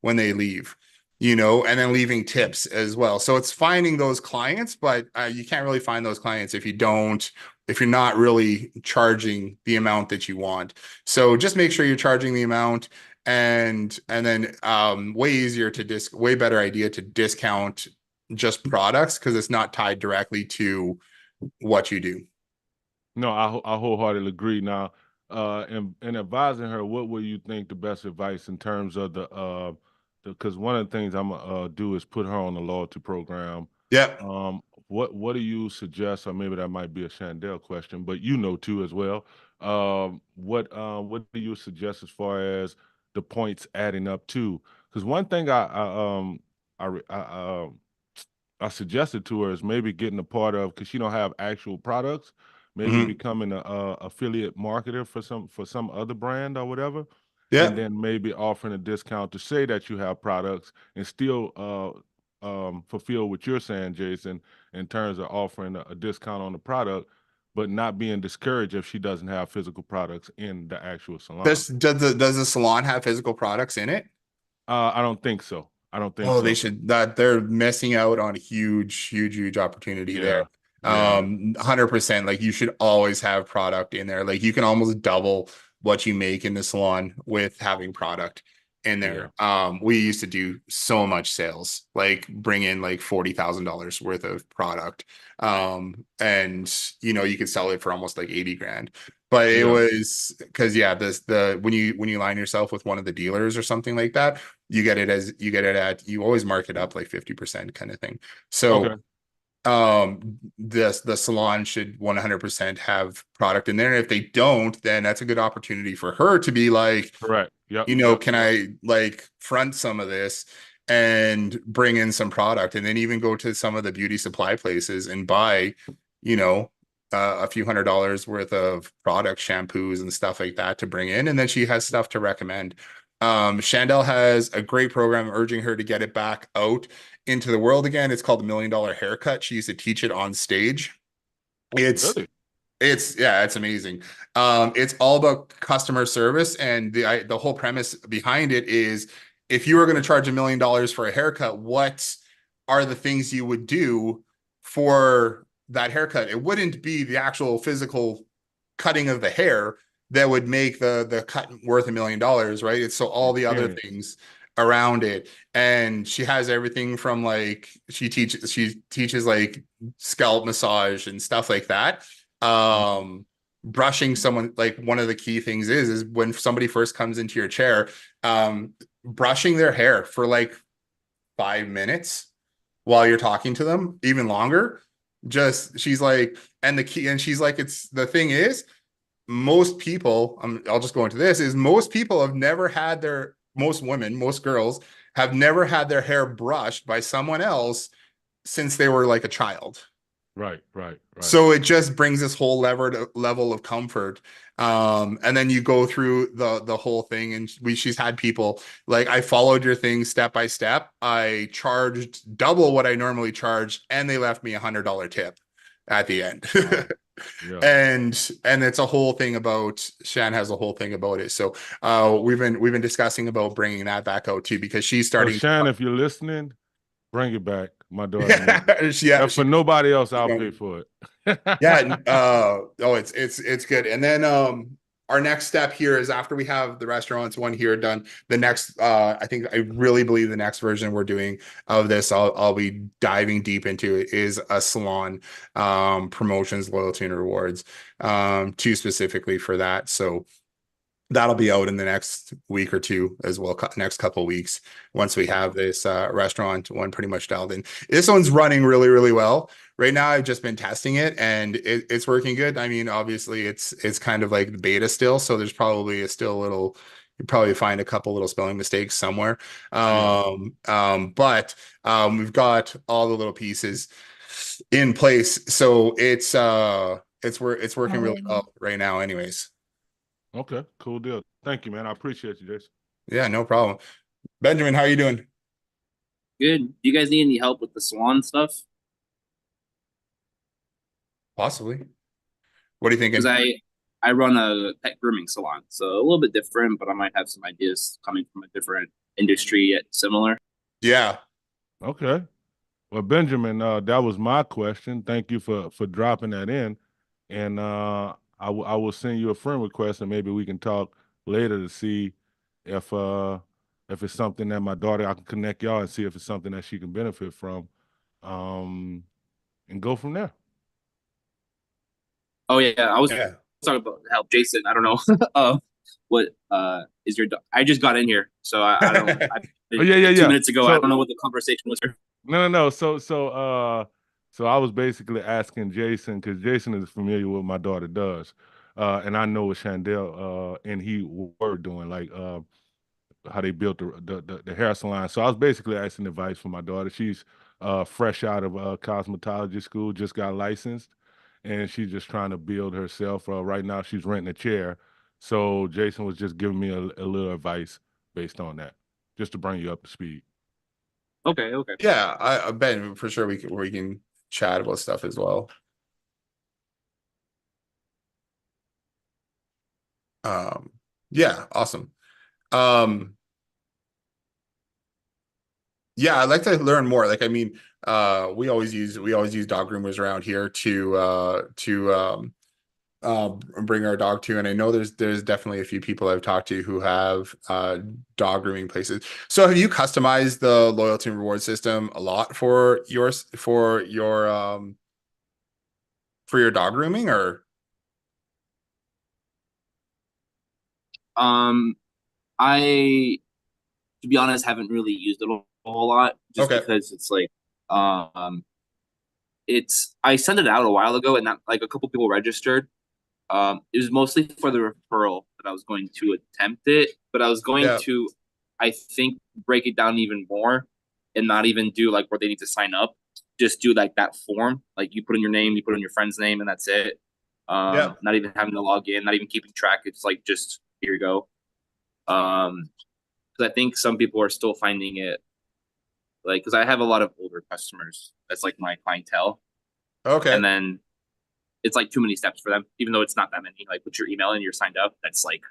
when they leave, and then leaving tips as well. So it's finding those clients, but you can't really find those clients if you're not really charging the amount that you want. So just make sure you're charging the amount, and then way better idea to discount just products, because it's not tied directly to what you do. No, I wholeheartedly agree. Now, in advising her, what would you think the best advice in terms of because one of the things I'm gonna do is put her on the loyalty program. Yep. What do you suggest, or maybe that might be a Chandel question, but too as well. What do you suggest as far as the points adding up to? Because one thing I suggested to her is maybe getting a part of, because she don't have actual products, maybe Mhm. becoming a affiliate marketer for some other brand or whatever, and Yep. then maybe offering a discount to say that you have products and still fulfill what you're saying, Jason, in terms of offering a discount on the product, but not being discouraged if she doesn't have physical products in the actual salon. Does the salon have physical products in it? I don't think so. I don't think Oh, they so. should. That they're missing out on a huge opportunity there. Yeah, yeah, 100%. Like, you should always have product in there. Like, you can almost double what you make in the salon with having product in yeah. there. We used to do so much sales, like bring in like $40,000 worth of product. And you could sell it for almost like 80 grand. But it Yeah. was because, yeah, when you line yourself with one of the dealers or something like that, you always mark it up like 50% kind of thing. Okay. So the salon should 100% have product in there. And if they don't, then that's a good opportunity for her to be like, Correct. Yep. Yep. can Yep. I like front some of this and bring in some product, and then even go to some of the beauty supply places and buy, you know a few $100s worth of product, shampoos and stuff like that to bring in, and then she has stuff to recommend. Chandel has a great program urging her to get it back out into the world again. It's called the $1 Million Haircut. She used to teach it on stage. Really? It's amazing. It's all about customer service, and the whole premise behind it is, if you were going to charge $1 million for a haircut, what are the things you would do for that haircut? It wouldn't be the actual physical cutting of the hair that would make the cut worth $1 million, right? It's so all the other Experience. things around it. And she has everything from like she teaches like scalp massage and stuff like that. Brushing someone, like one of the key things is when somebody first comes into your chair, brushing their hair for like 5 minutes while you're talking to them, even longer. She's like, and the key, and she's like, it's the thing is, most people, I'll just go into this, is most people have never had most women, most girls have never had their hair brushed by someone else since they were like a child. Right, right, right. So it just brings this whole level of comfort. And then you go through the whole thing, and she's had people like, I followed your thing step by step. I charged double what I normally charge, and they left me $100 tip at the end. Wow. Yeah. And it's a whole thing about, Shan has a whole thing about it. So we've been discussing about bringing that back out too, because she's So starting. Shan, if you're listening, bring it back. My daughter. Yeah, for nobody else, I'll pay for it. Yeah. It's good. And then our next step here is, after we have the restaurants one here done, the next I really believe the next version we're doing of this, I'll be diving deep into it, is a salon, promotions, loyalty and rewards, too, specifically for that. So that'll be out in the next week or two as well, next couple of weeks, once we have this restaurant one pretty much dialed in. This one's running really, really well right now. I've just been testing it, and it's working good. I mean, obviously it's kind of like the beta still, so there's probably still a little, you probably find a couple little spelling mistakes somewhere. But we've got all the little pieces in place, so it's working really well right now anyways. Okay, cool deal. Thank you, man. I appreciate you, Jason. Yeah, no problem. Benjamin, how are you doing? Good. Do you guys need any help with the salon stuff? Possibly. What are you thinking? Because I run a pet grooming salon, so a little bit different, but I might have some ideas coming from a different industry yet similar. Yeah. Okay. Well, Benjamin, that was my question. Thank you for dropping that in, and I will send you a friend request, and maybe we can talk later to see if it's something that my daughter, I can connect y'all and see if it's something that she can benefit from, and go from there. Oh yeah, I was Yeah. talking about help, Jason. I don't know. What is your? I just got in here, so I don't. Oh, yeah. 2 minutes ago, So, I don't know what the conversation was. No. So I was basically asking Jason, because Jason is familiar with what my daughter does, and I know what Chandel and he were doing, like how they built the hair salon. So I was basically asking advice for my daughter. She's fresh out of cosmetology school, just got licensed, and she's just trying to build herself. Right now, she's renting a chair. So Jason was just giving me a little advice based on that, just to bring you up to speed. Okay. Yeah, I bet for sure we can chat about stuff as well. Yeah, awesome. Yeah, I'd like to learn more. Like, I mean, we always use dog groomers around here to bring our dog to, and I know there's definitely a few people I've talked to who have dog grooming places. So have you customized the loyalty and reward system a lot for your dog grooming, or? I, to be honest, haven't really used it a whole lot, just Okay. because it's like, I sent it out a while ago, and not like a couple people registered. It was mostly for the referral that I was going to attempt it, but I was going to, I think, break it down even more and not even do like where they need to sign up. just do like that form. Like you put in your name, you put in your friend's name, and that's it. Yep. Not even having to log in, not even keeping track. It's like just here you go. Because I think some people are still finding it like because I have a lot of older customers. That's like my clientele, Okay. and then it's like too many steps for them, even though it's not that many. Like put your email in, you're signed up. That's like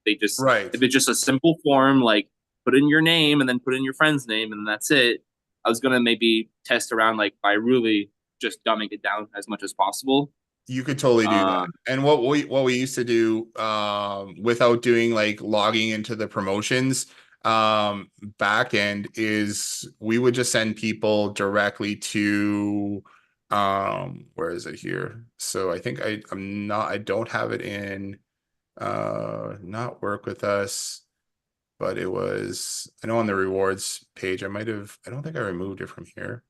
they just Right. if it's just a simple form, like put in your name and then put in your friend's name, and that's it. I was gonna maybe test around like by really just dumbing it down as much as possible. You could totally do that. Um, And what we used to do without doing like logging into the promotions back end is we would just send people directly to where is it here? So I think I don't have it in not work with us, but it was I know on the rewards page I don't think I removed it from here.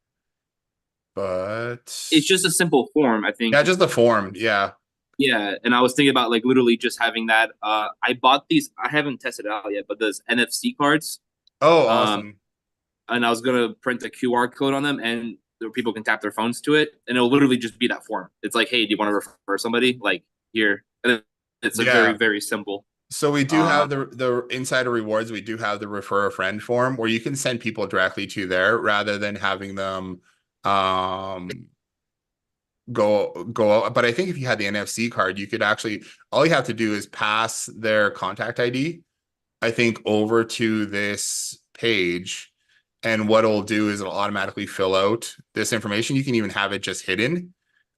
But it's just a simple form, I think. yeah, just the form. Yeah. Yeah, and I was thinking about like literally just having that. I bought these. I haven't tested it out yet, but those NFC cards. Oh, Um, awesome. and I was gonna print a QR code on them, and people can tap their phones to it, and it'll literally just be that form. It's like, hey, do you want to refer somebody? Like here, and it's a very Yeah. very simple. So we do Uh, have the insider rewards. We do have the refer a friend form where you can send people directly to there rather than having them um go out. But I think if you had the NFC card, you could actually all you have to do is pass their contact ID, I think, over to this page. And what it'll do is it'll automatically fill out this information. You can even have it just hidden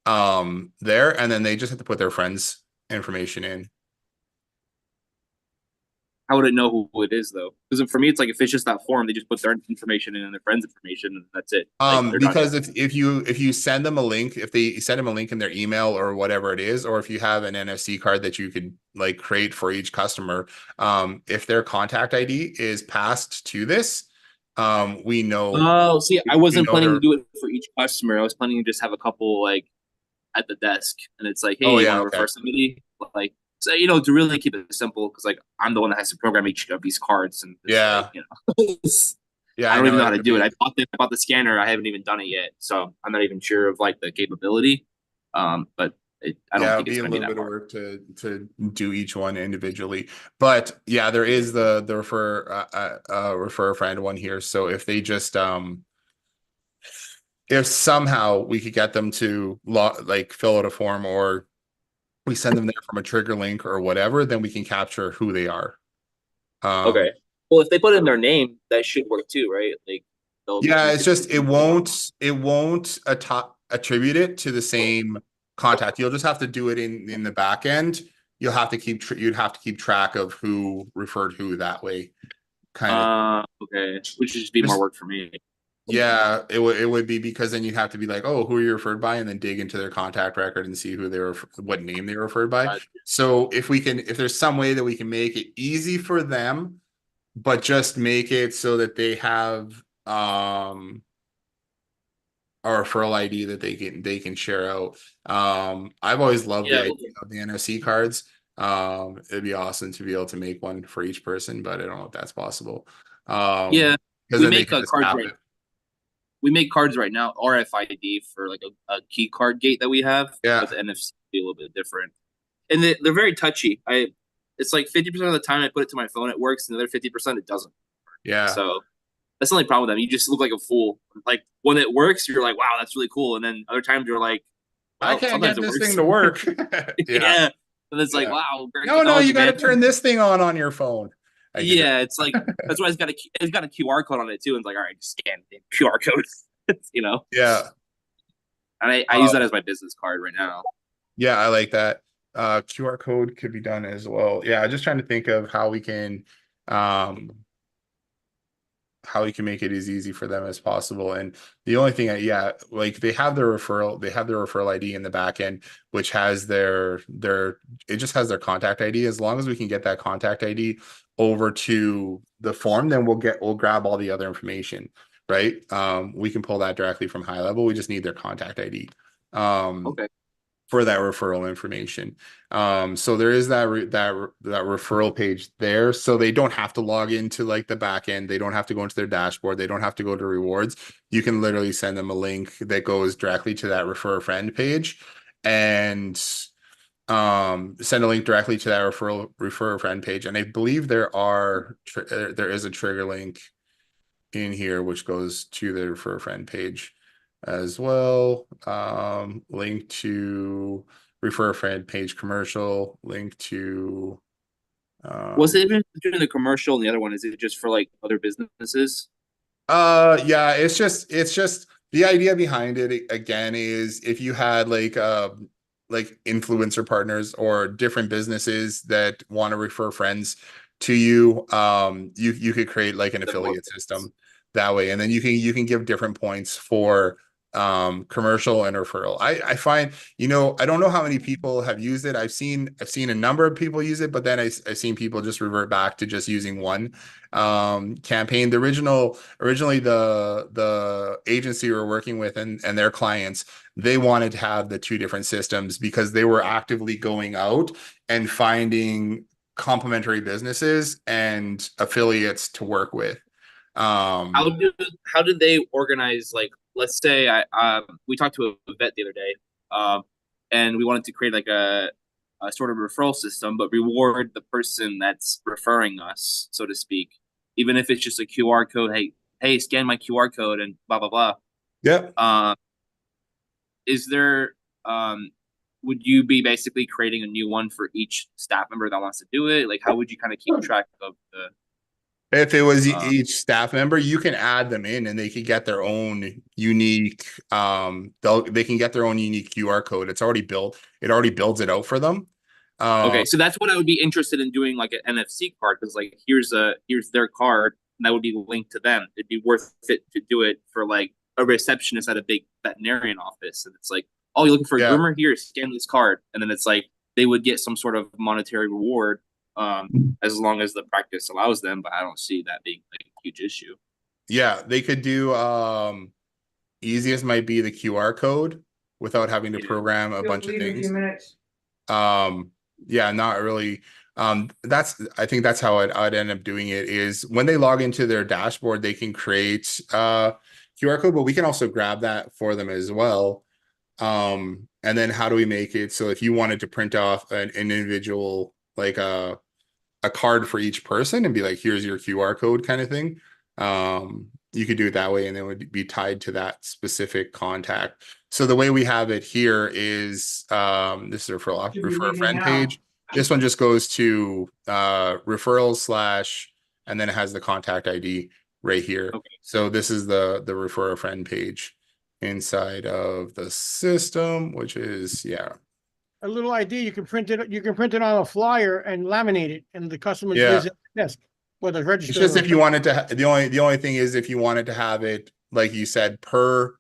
there, and then they just have to put their friends' information in. how would it know who it is though? Because for me, it's like if it's just that form, they just put their information in and their friend's information, and that's it. Like they're done. Because if you send them a link, if they send them a link in their email or whatever it is, or if you have an NFC card that you could like create for each customer, if their contact ID is passed to this, we know Oh, see, I wasn't know planning their. to do it for each customer. I was planning to just have a couple like at the desk, and it's like, hey, Oh you yeah, want to okay. refer somebody? Like, so to really keep it simple, because like I'm the one that has to program each of these cards, and it's Yeah. like, Yeah, I don't even know how it to could do it. be. I bought the scanner. I haven't even done it yet, so I'm not even sure of like the capability. But I don't Yeah, think it'd it's be a going to be little that bit of hard. work to do each one individually. But yeah, there is the refer a friend one here. So if they just if somehow we could get them to like fill out a form, or we send them there from a trigger link or whatever, then we can capture who they are. Okay. Well, if they put in their name, that should work too, right? Like, Yeah, you it's could just it won't attribute it to the same contact. You'll just have to do it in the back end. You'd have to keep track of who referred who that way, kind of. Okay, which should just be more Just work for me. yeah, it would be because then you'd have to be like, oh, who are you referred by, and then dig into their contact record and see who they were, what name they were referred by. So if there's some way that we can make it easy for them, but just make it so that they have a referral ID that they can share out. I've always loved the Yeah, idea of the NFC cards. It'd be awesome to be able to make one for each person, but I don't know if that's possible. yeah. Because We then they make can just cards tap right. it. We make cards right now, RFID for like a key card gate that we have. Yeah. But the NFC be a little bit different, and they're very touchy. It's like 50% of the time I put it to my phone, it works, and the other 50% it doesn't. Yeah. So that's the only problem with them. You just look like a fool. Like when it works, you're like, wow, that's really cool, and then other times you're like, I well, can't sometimes get it this works. thing to work. Yeah. Yeah. And it's like, Yeah. wow, great No, you technology, got to man. turn this thing on your phone. Yeah, it's like that's why it's got a QR code on it too. And it's like, all right, just scan the QR code. Yeah. And I use that as my business card right now. Yeah, I like that. QR code could be done as well. Yeah, just trying to think of how we can make it as easy for them as possible. And the only thing, like they have the referral ID in the back end, which has it just has their contact ID. As long as we can get that contact ID over to the form, then we'll grab all the other information, right? We can pull that directly from high level. We just need their contact ID. Okay. for that referral information. So there is that referral page there. So they don't have to log into like the back end. They don't have to go into their dashboard. They don't have to go to rewards. You can literally send them a link that goes directly to that refer a friend page, and send a link directly to that refer a friend page. And I believe there is a trigger link in here which goes to the refer a friend page as well. Link to refer a friend page commercial, link to What's the difference between the commercial and the other one? Is it just for like other businesses? Yeah, it's just the idea behind it again is if you had like influencer partners or different businesses that want to refer friends to you, you could create like an affiliate system that way, and then you can give different points for commercial and referral. I find, I don't know how many people have used it. I've seen a number of people use it, but then I've seen people just revert back to just using one campaign. Originally the agency we were working with and their clients, they wanted to have the two different systems because they were actively going out and finding complementary businesses and affiliates to work with. How did they organize, like, let's say we talked to a vet the other day, and we wanted to create like a sort of referral system, but reward the person that's referring us, so to speak, even if it's just a QR code. Hey, scan my QR code and blah blah blah. Yeah. Is there would you be basically creating a new one for each staff member that wants to do it? Like, how would you kind of keep track of the? If it was each staff member, you can add them in and they can get their own unique, they can get their own unique QR code. It's already built. It already builds it out for them. Okay, so that's what I would be interested in doing, like an NFC card, because like here's their card, and that would be linked to them. It'd be worth it to do it for like a receptionist at a big veterinarian office, and it's like, oh, you're looking for a groomer? Here, scan this card, and then it's like they would get some sort of monetary reward, as long as the practice allows them. But I don't see that being like a huge issue. Yeah, they could do easiest might be the QR code without having to program a bunch of things. Yeah, not really. I think that's how I'd end up doing it is when they log into their dashboard, they can create QR code, but we can also grab that for them as well. And then how do we make it so if you wanted to print off an individual, like a card for each person and be like, here's your QR code kind of thing. You could do it that way and it would be tied to that specific contact. So the way we have it here is this is a refer a friend page. This one just goes to referrals / and then it has the contact ID right here. Okay. So this is the refer a friend page inside of the system, which is A little idea, you can print it on a flyer and laminate it, and the customer's visit desk or the register. It's just if you wanted to, the only thing is if you wanted to have it, like you said, per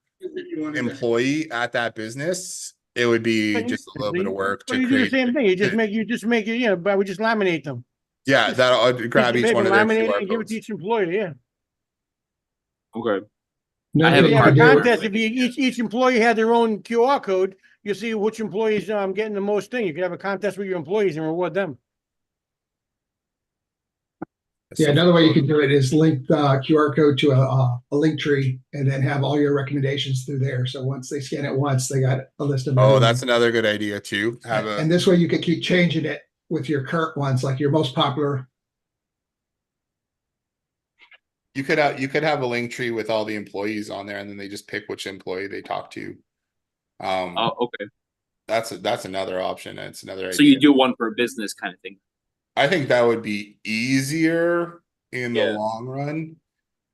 employee at that business, it would be just a little bit of work to create. You do the same thing. You just make it, but we just laminate them. Yeah, that'll grab each one of their QR and give it to each employee. Yeah. Okay. No, I have You a have a card. contest. If each employee had their own QR code, you see which employees getting the most thing. You can have a contest with your employees and reward them. Yeah, another way you can do it is link the QR code to a link tree and then have all your recommendations through there. So once they scan it once, they got a list of everything. That's another good idea too. And this way you can keep changing it with your current ones, like your most popular. You could have a link tree with all the employees on there, and then they just pick which employee they talk to. Okay. That's another option. It's another idea. So you do one for a business kind of thing. I think that would be easier in the long run.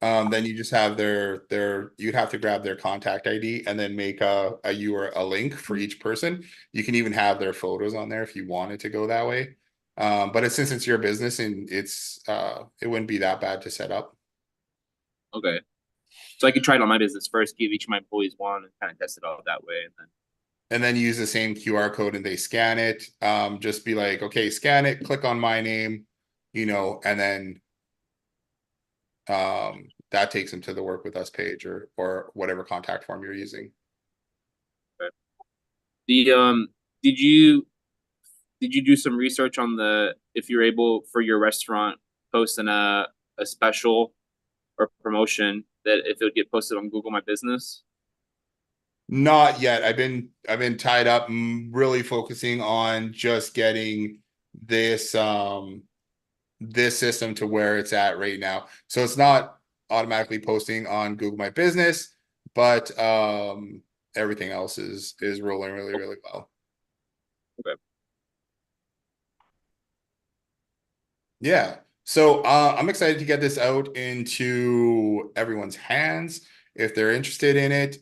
Then you just have you'd have to grab their contact ID and then make a link for each person. You can even have their photos on there if you wanted to go that way. But since it's your business and it wouldn't be that bad to set up. Okay. So I could try it on my business first, give each of my employees one and kind of test it out that way. And then use the same QR code and they scan it. Just be like, okay, scan it, click on my name, and then that takes them to the work with us page or whatever contact form you're using. Okay. did you do some research on the if you're able for your restaurant posting a special or promotion that if it would get posted on Google My Business? Not yet. I've been tied up, really focusing on just getting this this system to where it's at right now. So it's not automatically posting on Google My Business, but everything else is rolling really, really well. Okay. Yeah. So I'm excited to get this out into everyone's hands if they're interested in it.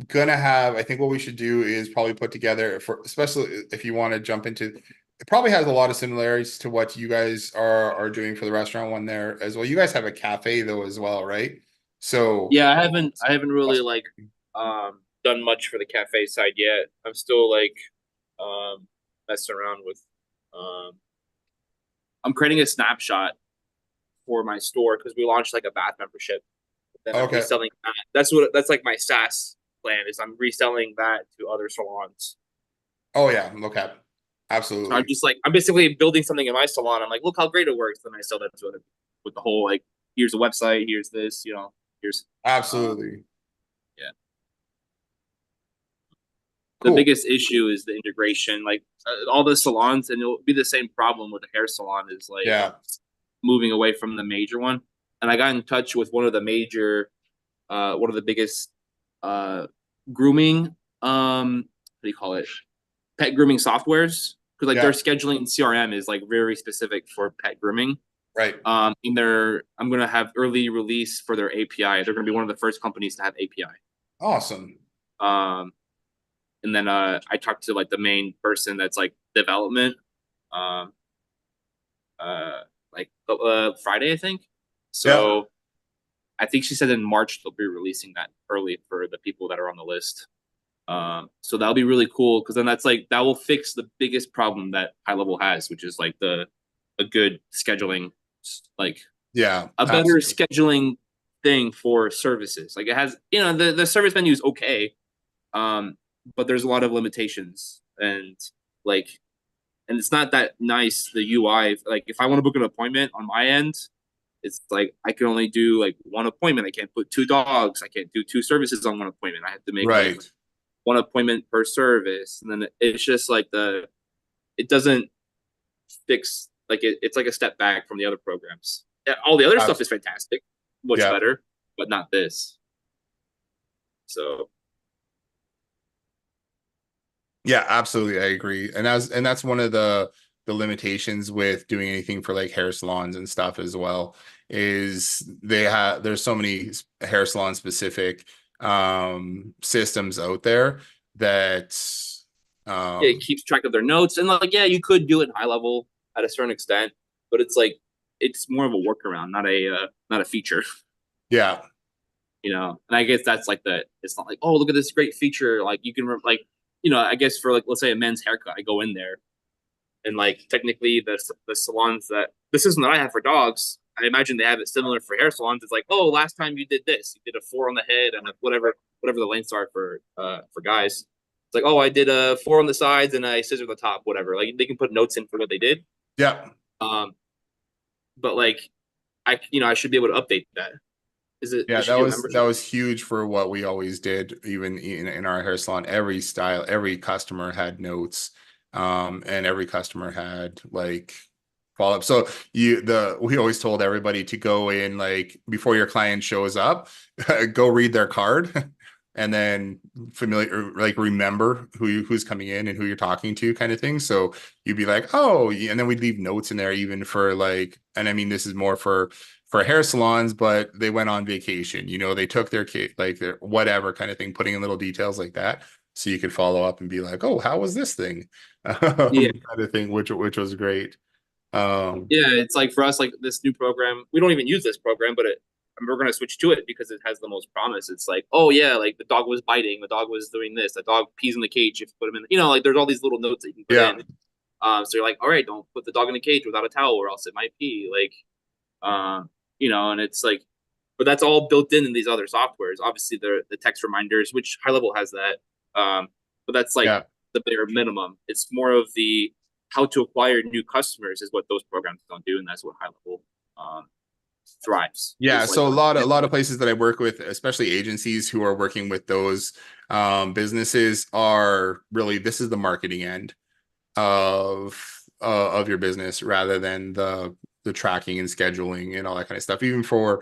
Gonna have, I think what we should do is probably put together for, especially if you want to jump into, it probably has a lot of similarities to what you guys are doing for the restaurant one there as well. You guys have a cafe though as well, right? So Yeah, I haven't really like done much for the cafe side yet. I'm still like messing around with um I'm creating a snapshot for my store because we launched like a bath membership. Then I'm okay. reselling that. That's like my SaaS plan is I'm reselling that to other salons. Oh yeah, okay. So I'm Absolutely. just like I'm basically building something in my salon. I'm like, look how great it works. Then I sell that to other people with the whole like, here's a website, here's this, here's Absolutely. yeah. The Cool. biggest issue is the integration. Like all the salons, and it'll be the same problem with the hair salon is like Yeah. moving away from the major one. And I got in touch with one of the major, one of the biggest grooming, what do you call it? Pet grooming softwares. Because like Yeah. their scheduling CRM is like very specific for pet grooming. Right. And I'm gonna have early release for their API. They're gonna be one of the first companies to have API. Awesome. And then I talked to like the main person that's like development, um, like Friday, I think. So Yeah. I think she said in March they'll be releasing that early for the people that are on the list. So that'll be really cool because then that's like that will fix the biggest problem that High Level has, which is like a good scheduling, like Yeah. a better Absolutely. scheduling thing for services. Like it has, the service menu is okay, but there's a lot of limitations and like, and it's not that nice. The UI, like if I want to book an appointment on my end, it's like I can only do like one appointment. I can't put two dogs. I can't do two services on one appointment. I have to make like Right. one appointment per service, and then it's just like it doesn't fix like it's like a step back from the other programs. All the other stuff is fantastic, much Yeah. better, but not this. So Yeah, absolutely. I agree. And that's one of the limitations with doing anything for like hair salons and stuff as well, is there's so many hair salon specific systems out there that yeah, it keeps track of their notes, and like yeah, you could do it high level at a certain extent, but it's like it's more of a workaround, not a feature. yeah. And I guess that's like it's not like, oh, look at this great feature, like you can like I guess for like let's say a men's haircut, I go in there and like technically the salons that the system that I have for dogs, I imagine they have it similar for hair salons. It's like, oh, last time you did this, you did a 4 on the head and whatever the lengths are for guys. It's like, oh, I did a 4 on the sides and I scissor the top, whatever. Like they can put notes in for what they did. Yeah. But like I should be able to update that. Is it? Yeah, It should be a membership. that was huge for what we always did, even in our hair salon. Every style, every customer had notes, and every customer had like follow up. So we always told everybody to go in like before your client shows up, go read their card, and then like remember who's coming in and who you're talking to, kind of thing. So you'd be like, oh, and then we'd leave notes in there even for like, and I mean this is more for hair salons, but they went on vacation, they took their kid, like their whatever kind of thing, putting in little details like that. So you could follow up and be like, oh, how was this thing? Yeah. Kind of thing, which was great. Yeah, it's like for us, like this new program, we don't even use this program, but we're going to switch to it because it has the most promise. It's like, oh yeah, like the dog was biting, the dog was doing this, the dog pees in the cage if you put him in, like there's all these little notes that you can put Yeah. in. So you're like, all right, don't put the dog in a cage without a towel or else it might pee. Like, and it's like, but that's all built in these other softwares. Obviously, the text reminders, which High Level has that. But that's like Yeah. the bare minimum. It's more of the how to acquire new customers is what those programs don't do, and that's what high level thrives. Yeah, It's like- so a lot of places that I work with, especially agencies who are working with those businesses, are really, this is the marketing end of your business rather than the tracking and scheduling and all that kind of stuff. Even for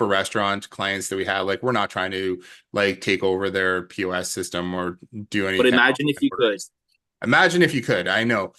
restaurant clients that we have, like, we're not trying to like take over their POS system or do any But kind imagine of if you could, Imagine if you could. I know.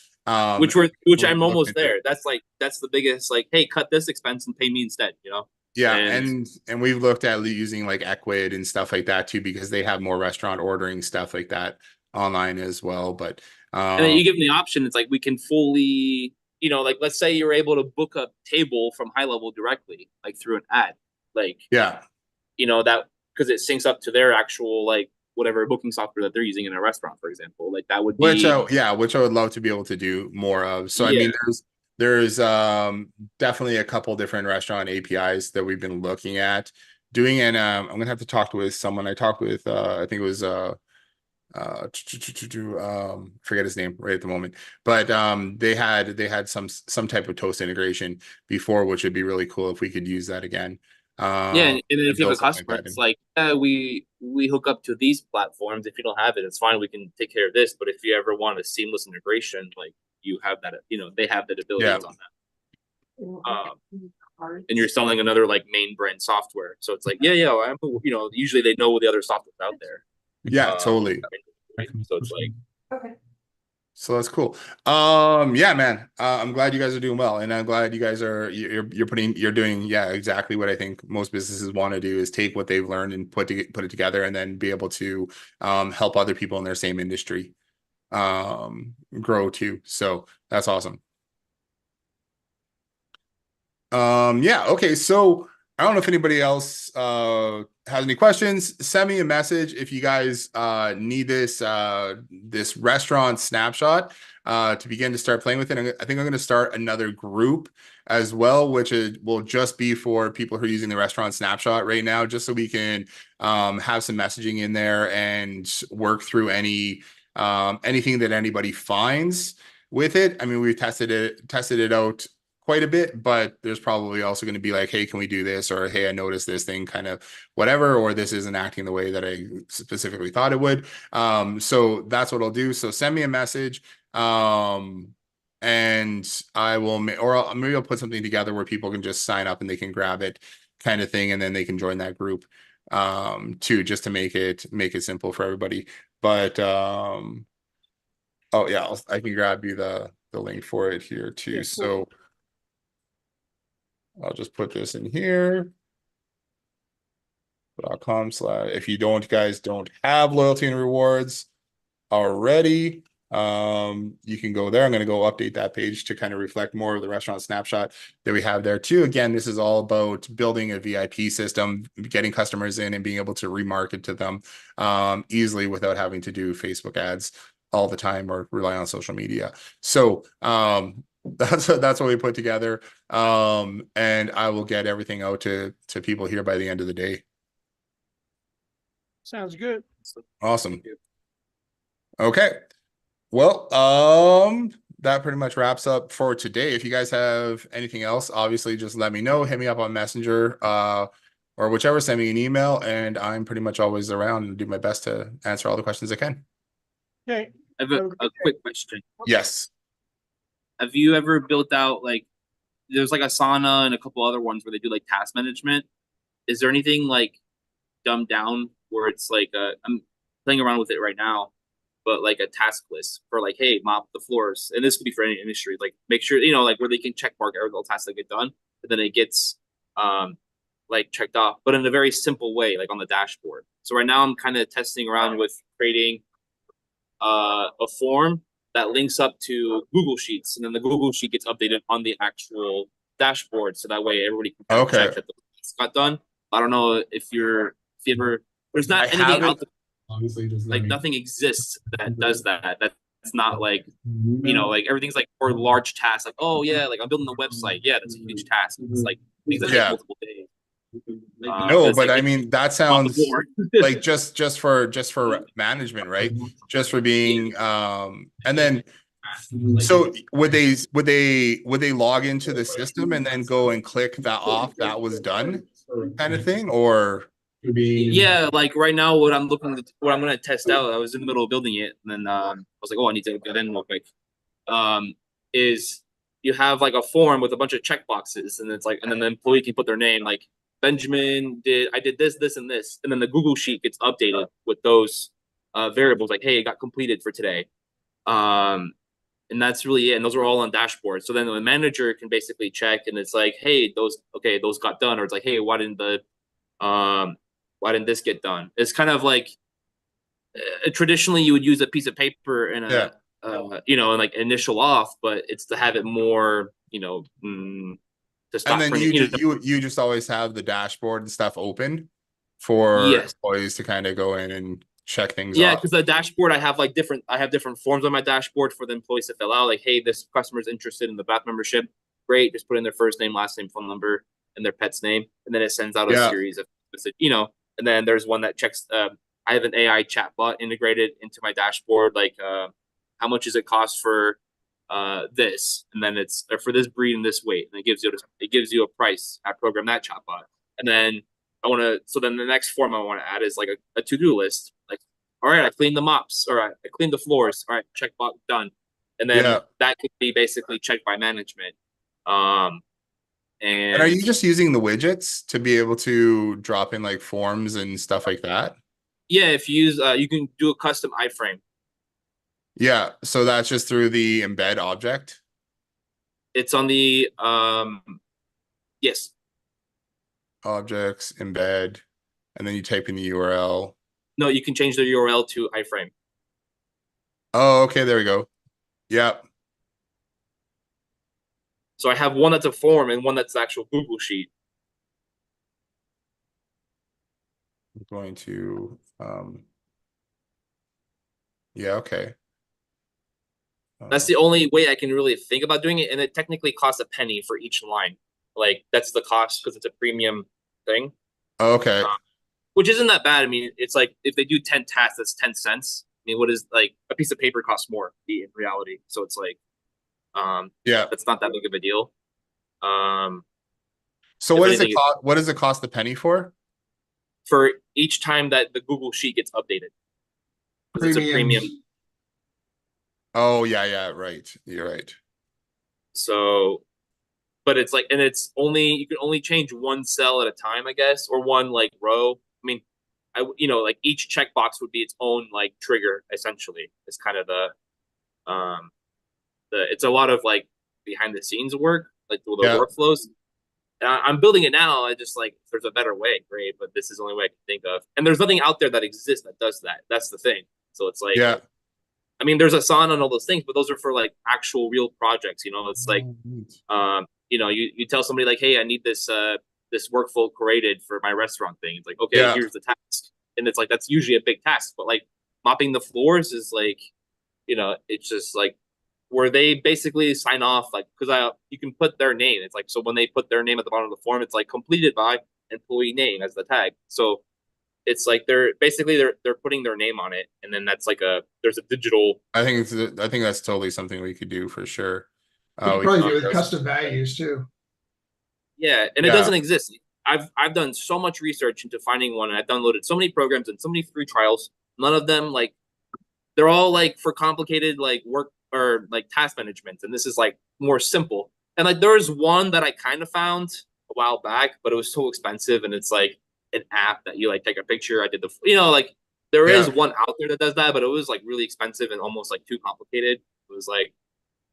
which We'll I'm look almost into there. it. That's the biggest, like, hey, cut this expense and pay me instead, you know? Yeah, And- and we've looked at using like Equid and stuff like that too, because they have more restaurant ordering stuff like that online as well. But And then you give them the option. It's like we can fully, you know, like let's say you're able to book a table from high level directly, like through an ad, like yeah, you know that because it syncs up to their actual like whatever booking software that they're using in a restaurant, for example. Like that would be which I would love to be able to do more of. So I mean, there's definitely a couple different restaurant APIs that we've been looking at doing, and I'm gonna have to talk with someone. I talked with I think it was forget his name right at the moment, but they had some type of toast integration before, which would be really cool if we could use that again. yeah, and then if you have a customer, that it's like we hook up to these platforms. If you don't have it, it's fine. We can take care of this. But if you ever want a seamless integration, like you have that, you know, they have that ability Yeah. on that. And you're selling another like main brand software, so it's like I'm, you know, usually they know the other software's out there. Yeah, totally. So it's like Okay. So that's cool. Yeah, man. I'm glad you guys are doing well, and I'm glad you guys are you're doing exactly what I think most businesses want to do, is take what they've learned and put it together, and then be able to help other people in their same industry grow too. So that's awesome. Yeah, okay. So I don't know if anybody else has any questions. Send me a message if you guys need this this restaurant snapshot to begin to start playing with it. I think I'm going to start another group as well, which will just be for people who are using the restaurant snapshot right now, just so we can have some messaging in there and work through anything that anybody finds with it. I mean, we've tested it out quite a bit, but there's probably also going to be like, hey, can we do this? Or, hey, I noticed this thing kind of whatever, or this isn't acting the way that I specifically thought it would. So that's what I'll do. So send me a message. And I will, maybe I'll put something together where people can just sign up and they can grab it, kind of thing. And then they can join that group too, just to make it simple for everybody. But oh yeah, I can grab you the link for it here too. Yeah, cool. So I'll just put this in here. .com/ if you guys don't have loyalty and rewards already, you can go there. I'm going to go update that page to kind of reflect more of the restaurant snapshot that we have there too. Again, this is all about building a VIP system, getting customers in and being able to remarket to them easily without having to do Facebook ads all the time or rely on social media. So that's what we put together. And I will get everything out to people here by the end of the day. Sounds good. Awesome. Okay. Well, that pretty much wraps up for today. If you guys have anything else, obviously just let me know. Hit me up on Messenger, or whichever, send me an email, and I'm pretty much always around and do my best to answer all the questions I can. Okay. I have a quick question. Yes. Have you ever built out like there's like Asana and a couple other ones where they do like task management? Is there anything like dumbed down where it's like I'm playing around with it right now, but like a task list for like, hey, mop the floors, and this could be for any industry. Like make sure, you know, like where they can check mark every little task that get done, and then it gets like checked off, but in a very simple way, like on the dashboard. So right now I'm kind of testing around with creating a form that links up to Google Sheets, and then the Google Sheet gets updated on the actual dashboard, so that way everybody can kind of check that the task got done. I don't know if you ever, there's not anything out there. Obviously, just Like nothing exists that does that. That's not like, you know, like everything's like for large tasks. Like, oh yeah, like I'm building a website. Yeah, that's a huge task. It's like things that take multiple days. No, It's but I like mean that on the sounds board. like just for management, right? Just for being and then so would they log into the system and then go and click that off that was done kind of thing, or Yeah, like right now, what I'm gonna test out. I was in the middle of building it, and then I was like, oh, I need to get in real quick. Is you have like a form with a bunch of check boxes, and it's like, and then the employee can put their name, like Benjamin I did this, this, and this, and then the Google sheet gets updated with those variables, like, hey, it got completed for today. And that's really it. And those are all on dashboards. So then the manager can basically check, and it's like, hey, those got done, or it's like, hey, why didn't this get done? It's kind of like traditionally you would use a piece of paper and yeah. and like initial off, but it's to have it more, to stop And then printing. you just always have the dashboard and stuff open for Yes. employees to kind of go in and check things Yeah, off. because the dashboard I have different forms on my dashboard for the employees to fill out. Like, hey, this customer's interested in the bath membership. Great, just put in their first name, last name, phone number, and their pet's name, and then it sends out a Yeah. series of And then there's one that checks. I have an AI chatbot integrated into my dashboard. Like, how much does it cost for this? And then it's for this breed and this weight, and it gives you a price. I program that chatbot, and then so then the next form I want to add is like a to-do list. Like, all right, I cleaned the mops. All right, I cleaned the floors. All right, check box done. And then Yeah. that could be basically checked by management. And are you just using the widgets to be able to drop in like forms and stuff like that? Yeah, if you use, you can do a custom iframe. Yeah, so that's just through the embed object. It's on the yes. Objects, embed, and then you type in the URL. No, you can change the URL to iframe. Oh, okay, there we go. Yep. So I have one that's a form and one that's the actual Google sheet. I'm going to yeah, okay. That's the only way I can really think about doing it, and it technically costs a penny for each line. Like, that's the cost because it's a premium thing. Okay. Which isn't that bad. I mean, it's like if they do 10 tasks, that's 10 cents. I mean, what is like a piece of paper costs more in reality. So it's like, yeah, that's not that big of a deal. So what does it cost? What does it cost the penny for? For each time that the Google sheet gets updated. Because it's a premium. Oh yeah, right. You're right. So, but it's like, and it's only, you can only change one cell at a time, I guess, or one like row. I mean, like each checkbox would be its own like trigger, essentially. It's kind of it's a lot of like behind the scenes work, like the workflows. And I'm building it now. I just like, if there's a better way, great, but this is the only way I can think of. And there's nothing out there that exists that does that. That's the thing. So it's like, yeah. I mean, there's Asana and all those things, but those are for like actual real projects. It's like, you tell somebody like, hey, I need this workflow created for my restaurant thing. It's like, okay, here's the task, and it's like that's usually a big task. But like mopping the floors is like, it's just like where they basically sign off, like, because you can put their name. It's like, so when they put their name at the bottom of the form, it's like completed by employee name as the tag. So it's like they're putting their name on it, and then that's like there's a digital. I think that's totally something we could do for sure. Probably do with custom values too. Yeah, and it doesn't exist. I've done so much research into finding one, and I've downloaded so many programs and so many free trials. None of them, like, they're all like for complicated like work or like task management, and this is like more simple. And like there's one that I kind of found a while back, but it was so expensive, and it's like an app that you like take a picture. I did like there is one out there that does that, but it was like really expensive and almost like too complicated. It was like,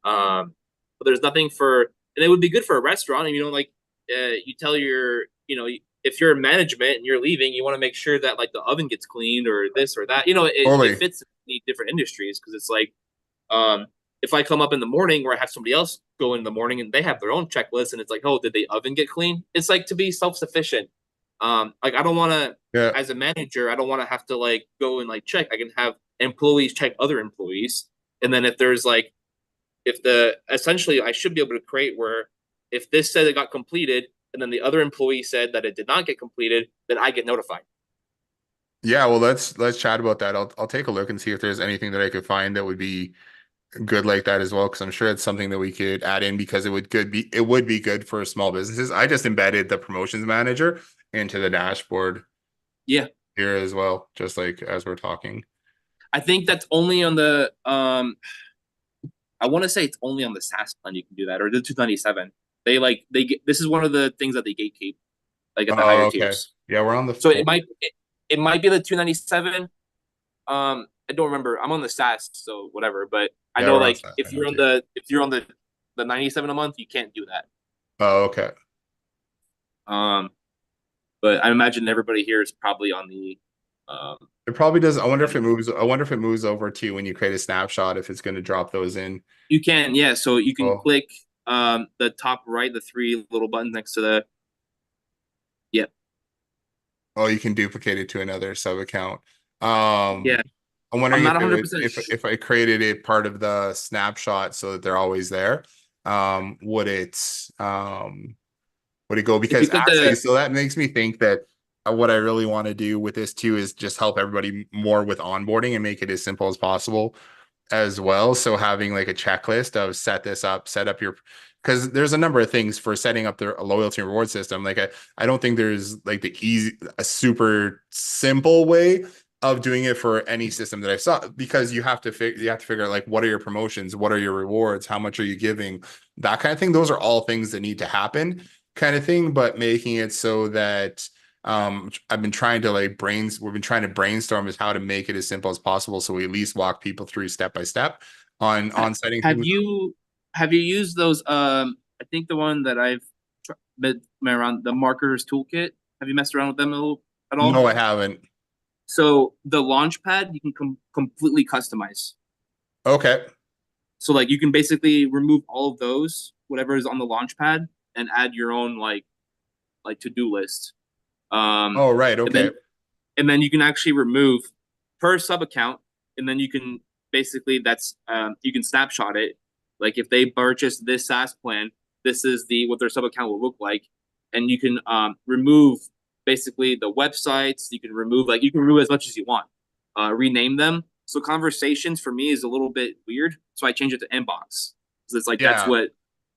but there's nothing for, and it would be good for a restaurant. And you tell your, if you're management and you're leaving, you want to make sure that like the oven gets cleaned or this or that. It fits in different industries, because it's like, if I come up in the morning where I have somebody else go in the morning and they have their own checklist, and it's like, oh, did the oven get clean? It's like to be self-sufficient. Like I don't want to, as a manager, I don't want to have to like go and like check. I can have employees check other employees, and then if there's like, essentially I should be able to create where if this said it got completed, and then the other employee said that it did not get completed, then I get notified. Yeah, well, let's chat about that. I'll take a look and see if there's anything that I could find that would be good like that as well, because I'm sure it's something that we could add in because it would be good for small businesses. I just embedded the promotions manager into the dashboard. Yeah. Here as well, just like as we're talking. I think that's only on the I want to say it's only on the SaaS plan you can do that, or the 297. They get, this is one of the things that they gatekeep, like at the higher tiers. Yeah, we're on the So it might be the 297. I don't remember. I'm on the SaaS, so whatever. But I know like if you're on the 97 a month, you can't do that. Oh, okay. But I imagine everybody here is probably on the it probably does. I wonder if it moves over to when you create a snapshot, if it's going to drop those in. You can, yeah. So you can click the top right, the 3 little buttons next to the Oh, you can duplicate it to another sub account. Yeah. I'm wondering I'm not if I created it part of the snapshot so that they're always there, would it go? Because actually, so that makes me think that what I really want to do with this too is just help everybody more with onboarding and make it as simple as possible as well. So having like a checklist of set up your, because there's a number of things for setting up their loyalty and reward system. Like I don't think there's like a super simple way of doing it for any system that I saw, because you have to figure out like, what are your promotions, what are your rewards, how much are you giving, that kind of thing. Those are all things that need to happen, kind of thing. But making it so that we've been trying to brainstorm is how to make it as simple as possible, so we at least walk people through step by step on setting. Have you used those? I think the one that I've been around, the marketers toolkit. Have you messed around with them at all? No, I haven't. So the launchpad you can completely customize. Okay. So like you can basically remove all of those, whatever is on the launchpad, and add your own like to-do list. Oh, right. Okay. And then you can actually remove per sub account, and then you can basically you can snapshot it. Like if they purchase this SaaS plan, this is what their sub account will look like, and you can remove basically the websites. You can remove as much as you want. Rename them. So conversations for me is a little bit weird, so I change it to inbox, because it's like that's what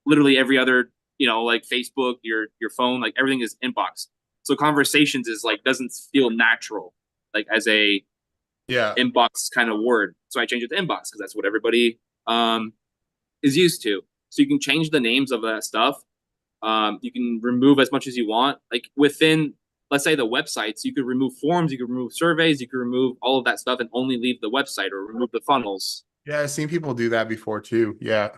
literally every other like Facebook, your phone, like everything is inbox. So conversations is like doesn't feel natural, like as a inbox kind of word. So I change it to inbox because that's what everybody is used to. So you can change the names of that stuff. You can remove as much as you want. Like within, let's say the websites, you could remove forms, you could remove surveys, you could remove all of that stuff and only leave the website, or remove the funnels. Yeah, I've seen people do that before too. Yeah.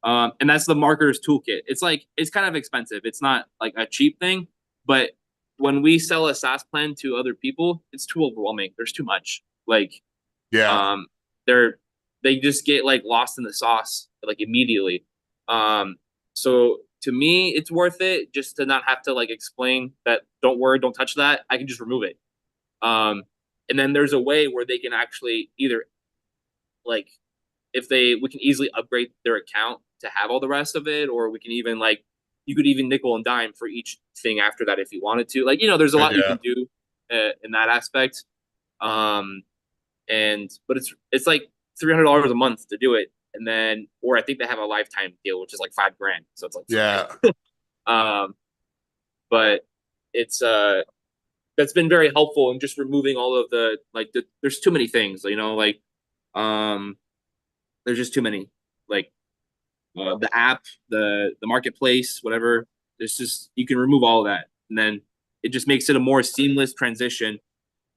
And that's the marketer's toolkit. It's kind of expensive. It's not like a cheap thing, but when we sell a SaaS plan to other people, it's too overwhelming. There's too much. Like, they just get like lost in the sauce like immediately. So to me, it's worth it just to not have to like explain that. Don't touch that. I can just remove it. And then there's a way where they can actually either like, we can easily upgrade their account to have all the rest of it, or we can even you could even nickel and dime for each thing after that if you wanted to. There's a lot you can do in that aspect. But it's like $300 a month to do it, and then, or I think they have a lifetime deal, which is like $5,000. So it's like but it's that's been very helpful in just removing all of the there's too many things, there's just too many, the app, the marketplace, whatever. There's just, you can remove all of that, and then it just makes it a more seamless transition.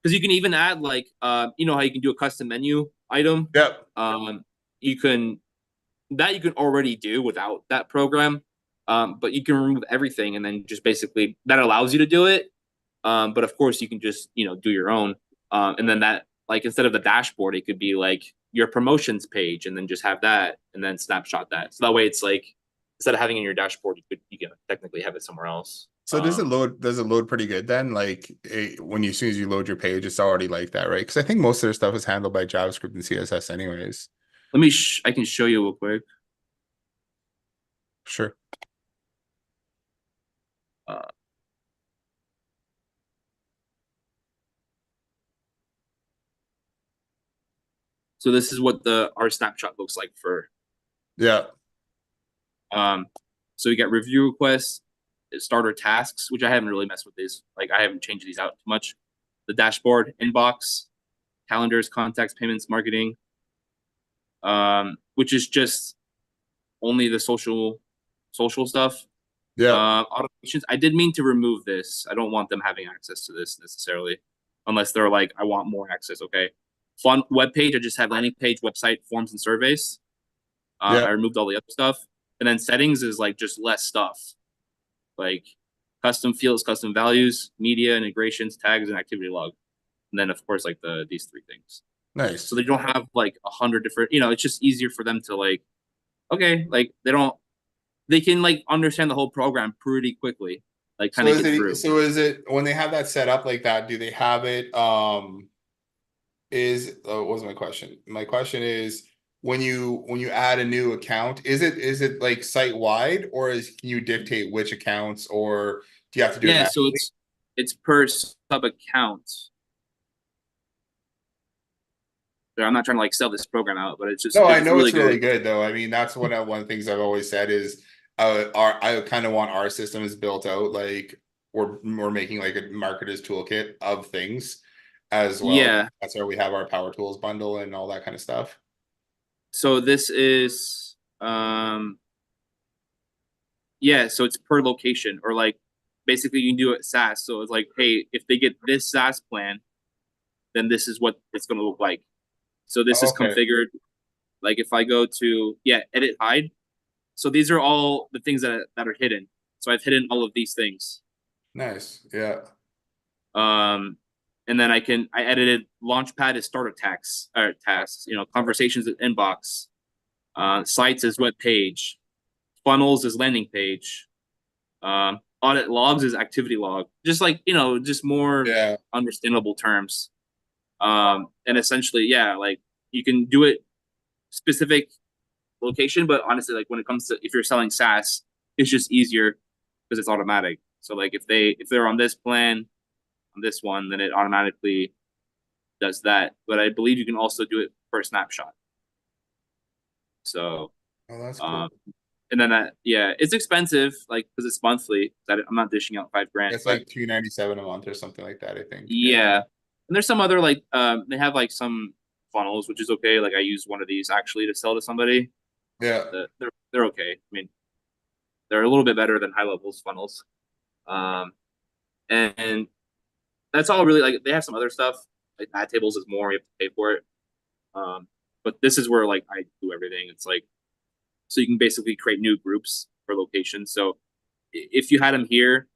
Because you can even add how you can do a custom menu item. Yep. You can already do without that program. But you can remove everything, and then just basically that allows you to do it. But of course you can just do your own. And then that, instead of the dashboard, it could be your promotions page, and then just have that, and then snapshot that. So that way it's instead of having it in your dashboard, you can technically have it somewhere else. So does it load pretty good then? As soon as you load your page, it's already like that, right? Because I think most of their stuff is handled by JavaScript and CSS anyways. I can show you real quick. Sure. So this is what our snapshot looks like for. Yeah. So we got review requests, starter tasks, which I haven't really messed with these. Like I haven't changed these out too much. The dashboard, inbox, calendars, contacts, payments, marketing, which is just only the social stuff. Yeah. Automations. I did mean to remove this. I don't want them having access to this necessarily, unless they're like, I want more access. Okay. Fun web page. I just have landing page, website, forms, and surveys. Yeah. I removed all the other stuff. And then settings is like just less stuff, like custom fields, custom values, media, integrations, tags, and activity log. And then of course like these 3 things. Nice. So they don't have like 100 different, it's just easier for them to like, okay, like they can like understand the whole program pretty quickly, like kind of get through. So is it when they have that set up like that, do they have it, what was my question? My question is, when you add a new account, is it like site wide, or can you dictate which accounts, or do you have to do it? Yeah, so it's per sub account. I'm not trying to like sell this program out, but it's just I know really it's really good though. I mean, that's one of the things I've always said is I kind of want our systems built out like we're making like a marketer's toolkit of things as well. Yeah, that's where we have our Power Tools bundle and all that kind of stuff. So this is yeah, so it's per location, or like basically you can do it SaaS. So it's like, hey, if they get this SaaS plan, then this is what it's going to look like. So this is configured. Like if I go to edit hide. So these are all the things that are hidden. So I've hidden all of these things. Nice. Yeah. And then I edited Launchpad as starter tasks, conversations as inbox, sites as web page, funnels as landing page, audit logs as activity log, just like, just more understandable terms. And essentially, like you can do it specific location, but honestly, like when it comes to, if you're selling SaaS, it's just easier because it's automatic. So like if they're on this plan, on this one, then it automatically does that. But I believe you can also do it per snapshot. So that's cool. And then it's expensive, like because it's monthly. I'm not dishing out $5,000. It's like $297 a month or something like that, I think. Yeah. And there's some other like they have like some funnels, which is okay. Like I use one of these actually to sell to somebody. Yeah. They're okay. I mean, they're a little bit better than high levels funnels. And that's all really. Like they have some other stuff. Like ad tables is more, you have to pay for it. But this is where like I do everything. It's like, so you can basically create new groups for locations. So if you had them here,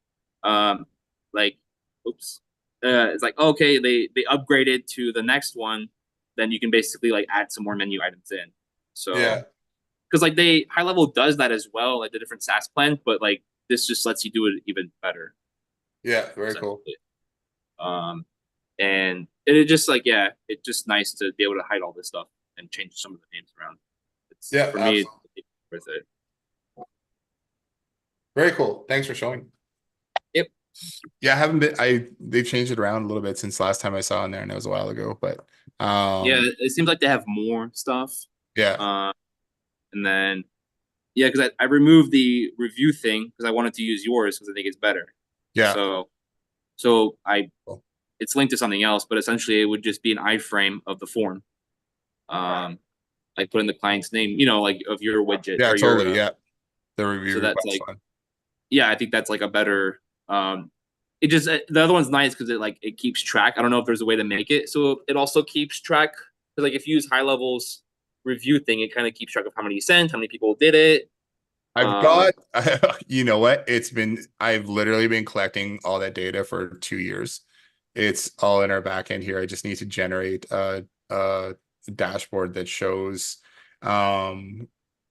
like, it's like, okay, they upgraded to the next one, then you can basically like add some more menu items in. So because like high level does that as well, like the different SaaS plan, but like this just lets you do it even better. Yeah, very cool. And it just like it's just nice to be able to hide all this stuff and change some of the names around. For me, it's worth it. Very cool. Thanks for showing. Yep. Yeah, they've changed it around a little bit since last time I saw in there, and it was a while ago, but it seems like they have more stuff. Yeah. And then because I removed the review thing because I wanted to use yours because I think it's better. Yeah. So it's linked to something else, but essentially it would just be an iframe of the form. Like put in the client's name, like of your widget. Yeah, totally. The review. So that's like, I think that's like a better. It just the other one's nice because it keeps track. I don't know if there's a way to make it so it also keeps track. Because like if you use high levels review thing, it kind of keeps track of how many you sent, how many people did it. I've got, you know what? I've literally been collecting all that data for 2 years. It's all in our back end here. I just need to generate a dashboard that shows all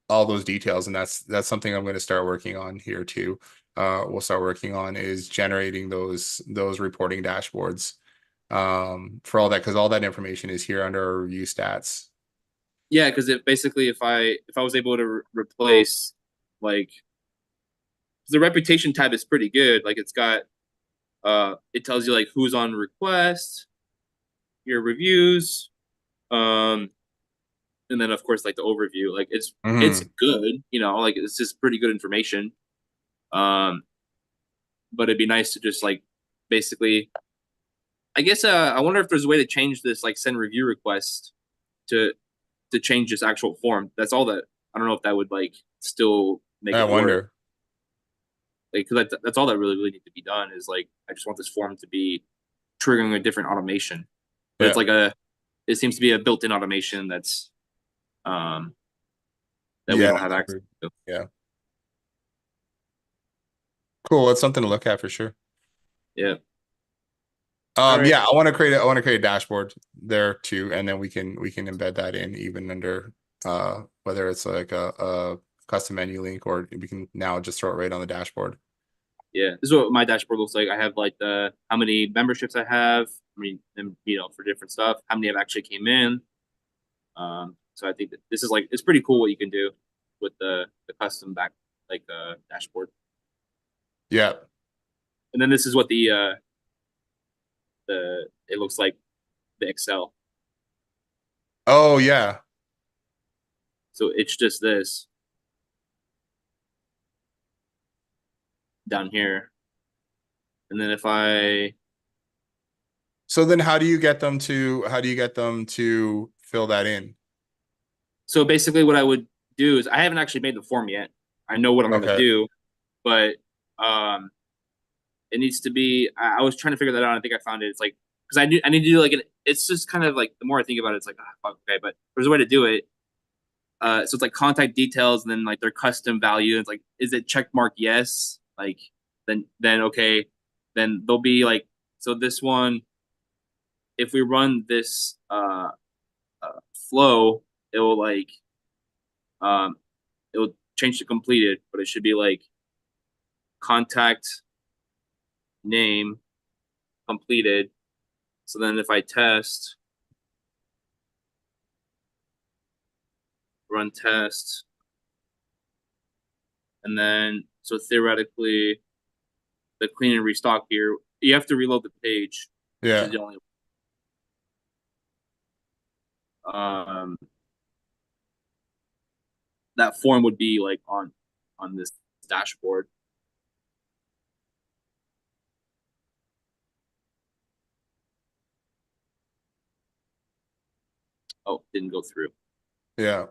those details, and that's something I'm going to start working on here too. We'll start working on is generating those reporting dashboards for all that, because all that information is here under our review stats. Yeah, because if I was able to replace like the reputation tab is pretty good. Like it's got it tells you like who's on request, your reviews, and then of course like the overview. Like it's Mhm. good, you know, like it's just pretty good information. But it'd be nice to just like basically, I guess I wonder if there's a way to change this like send review request to change this actual form. That's all that I don't know if that would like still make I it work. wonder. Like, because that's all that really needs to be done is like I just want this form to be triggering a different automation. But it's Yeah. like it seems to be a built-in automation that's that we Yeah. don't have access to. Yeah. Cool. That's something to look at for sure. Yeah. Alright. Yeah, I want to create a dashboard there too, and then we can embed that in even under whether it's like a custom menu link, or we can now just throw it right on the dashboard. Yeah, this is what my dashboard looks like. I have like the how many memberships I have. I mean, and, you know, for different stuff, how many have actually came in. So I think that this is like it's pretty cool what you can do with the custom back like dashboard. Yeah. And then this is what the it looks like the Excel. Oh yeah. So it's just this down here. And then if I So then how do you get them to fill that in? so basically what I would do is I haven't actually made the form yet. I know what I'm gonna Okay. do, but it needs to be I was trying to figure that out. I think I found it. It's like because I need to do like it's just kind of like the more I think about it, it's like fuck, okay, but there's a way to do it. So it's like contact details and then like their custom value. It's like, is it check mark yes? Like then okay, then they'll be like so this one, if we run this flow, it will like it will change to completed, but it should be like contact name completed. So then if I test run test, and then so theoretically the clean and restock here, you have to reload the page. Yeah. Which is the only that form would be like on this dashboard. Oh, didn't go through. Yeah.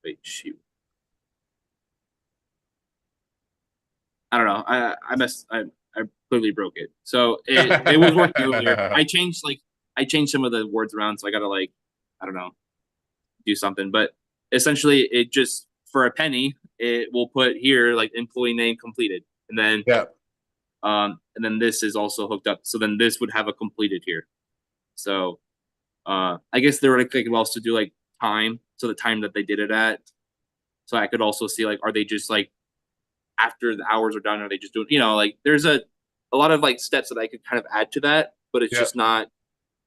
Wait, shoot. I don't know. I messed. I clearly broke it. So it was working earlier. I changed some of the words around, so I gotta like I don't know do something. But essentially, it just for a penny, it will put here like employee name completed, and then Yeah. and then this is also hooked up. So then this would have a completed here. So I guess theoretically I could also do like time, so the time that they did it at. So I could also see like are they just like after the hours are done, are they just doing, you know, like there's a lot of like steps that I could kind of add to that, but it's Yeah. just not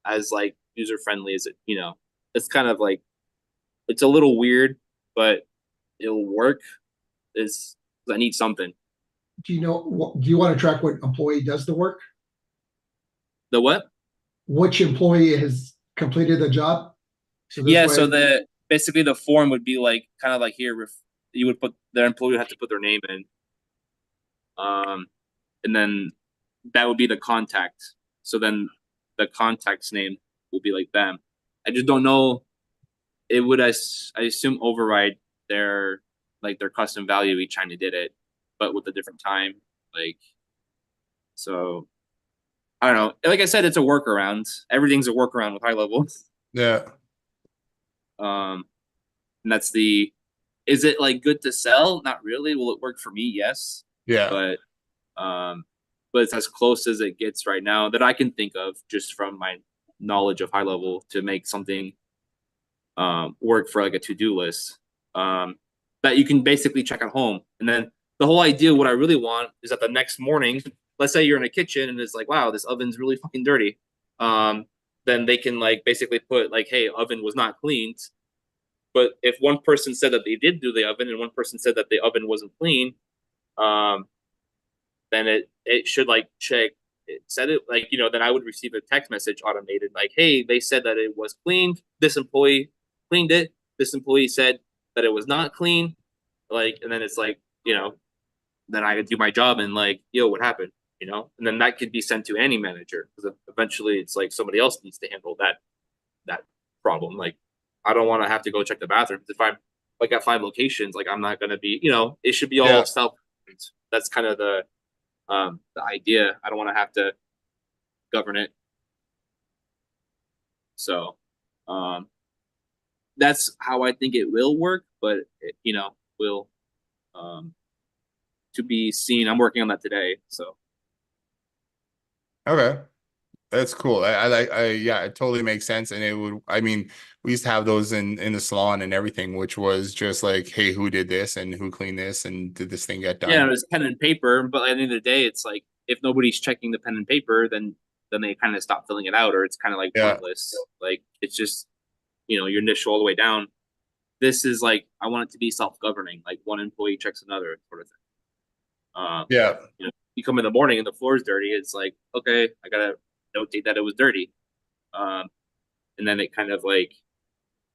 as like user friendly as it, you know, it's kind of like it's a little weird, but it'll work. Is I need something. Do you know, do you want to track what employee does the work? The what? Which employee has completed the job? So this Yeah, way- so the basically the form would be like kind of like here if you would put their employee would have to put their name in. And then that would be the contact. So then the contact's name will be like them. I just don't know. It would I assume override their like their custom value each time they did it, but with a different time. Like so I don't know. Like I said, it's a workaround. Everything's a workaround with high level. Yeah. And that's the is it like good to sell? Not really. Will it work for me? Yes. Yeah. But it's as close as it gets right now that I can think of just from my knowledge of high level to make something work for like a to-do list that you can basically check at home. And then the whole idea, what I really want is that the next morning, let's say you're in a kitchen and it's like, wow, this oven's really fucking dirty. Then they can like basically put like, hey, oven was not cleaned. But if one person said that they did do the oven and one person said that the oven wasn't clean, then it should like check it said it, like, you know, then I would receive a text message automated, like, hey, they said that it was cleaned. This employee cleaned it. This employee said that it was not clean. Like, and then it's like, you know, then I could do my job and like, yo, what happened? You know, and then that could be sent to any manager because eventually it's like somebody else needs to handle that problem. Like, I don't want to have to go check the bathrooms if I'm like at 5 locations. Like, I'm not going to be, you know, it should be all Yeah. self. That's kind of the idea. I don't want to have to govern it. So, that's how I think it will work, but it, you know, will to be seen. I'm working on that today. So, Okay. That's cool. Yeah, it totally makes sense. And it would, I mean, we used to have those in the salon and everything, which was just like, hey, who did this and who cleaned this and did this thing get yeah, done? it was pen and paper, but at the end of the day, it's like if nobody's checking the pen and paper, then they kind of stop filling it out, or it's kind of like Yeah. pointless. Like, it's just, you know, your initial all the way down. This is like, I want it to be self-governing, like one employee checks another sort of thing. Yeah. You know, you come in the morning and the floor is dirty. It's like, okay, I gotta notate that it was dirty. And then it kind of like,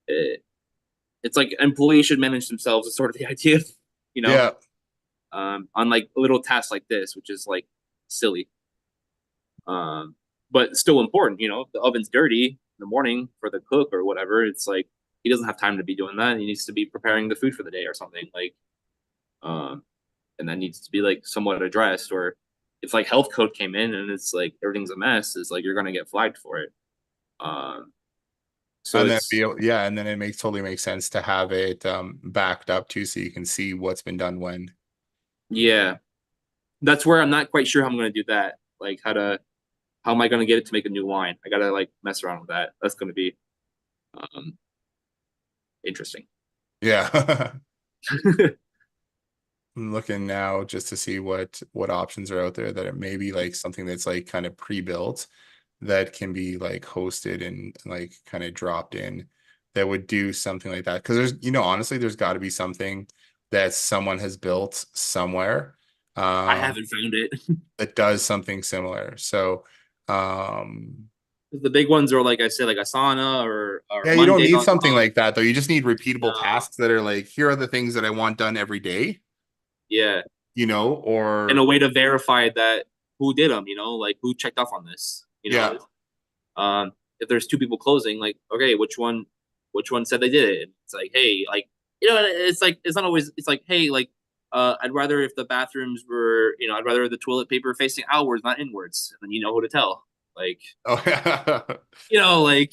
it's like employees should manage themselves is sort of the idea, you know? Yeah. On like a little task like this, which is like silly. But still important, you know, if the oven's dirty in the morning for the cook or whatever, it's like he doesn't have time to be doing that. He needs to be preparing the food for the day or something. Like, and that needs to be like somewhat addressed. Or if like health code came in and it's like everything's a mess, it's like you're gonna get flagged for it. So And then it's yeah, and then it totally makes sense to have it backed up too, so you can see what's been done when. yeah. That's where I'm not quite sure how I'm gonna do that. Like how am I gonna get it to make a new line? I gotta like mess around with that. That's gonna be interesting. Yeah. I'm looking now just to see what options are out there that it may be like something that's like kind of pre-built that can be like hosted and like kind of dropped in that would do something like that. Because there's, you know, honestly, there's got to be something that someone has built somewhere I haven't found it. that does something similar. So The big ones are like I said, like Asana or yeah, you don't need Monday.com. something like that though. You just need repeatable No. tasks that are like, here are the things that I want done every day, Yeah, you know, or and a way to verify that who did them. You know, like who checked off on this. You know, if there's 2 people closing, like okay, which one said they did it? And it's like, hey, like, you know, it's like it's not always. It's like, hey, like, I'd rather if the bathrooms were, you know, I'd rather the toilet paper facing outwards, not inwards, and then you know who to tell. Like, oh yeah. you know, like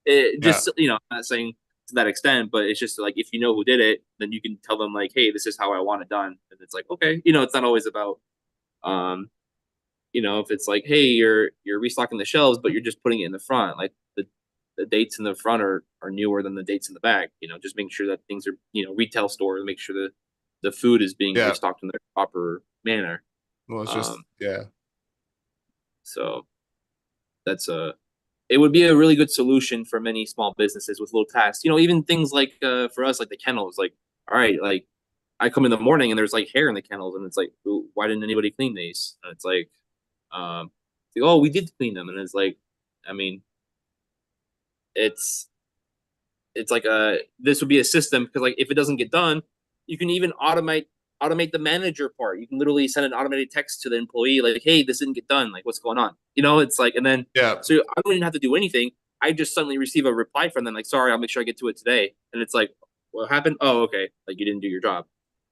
it Yeah. just, you know, I'm not saying to that extent, but it's just like if you know who did it, then you can tell them like, hey, this is how I want it done. And it's like, okay, you know, it's not always about you know, if it's like, hey, you're restocking the shelves, but you're just putting it in the front, like the dates in the front are newer than the dates in the back, you know, just making sure that things are, you know, retail store, make sure that the food is being Yeah. restocked in the proper manner. Well, it's just yeah. So that's it would be a really good solution for many small businesses with little tasks. You know, even things like for us, like the kennels, like, all right, like I come in the morning and there's like hair in the kennels, and it's like, why didn't anybody clean these? And it's like, oh, we did clean them, and it's like, I mean, it's like this would be a system because like if it doesn't get done, you can even automate the manager part. You can literally send an automated text to the employee like, hey, this didn't get done, like what's going on, you know? It's like, and then Yeah. so I don't even have to do anything. I just suddenly receive a reply from them like, sorry, I'll make sure I get to it today. And it's like, what happened? Oh, okay, like you didn't do your job.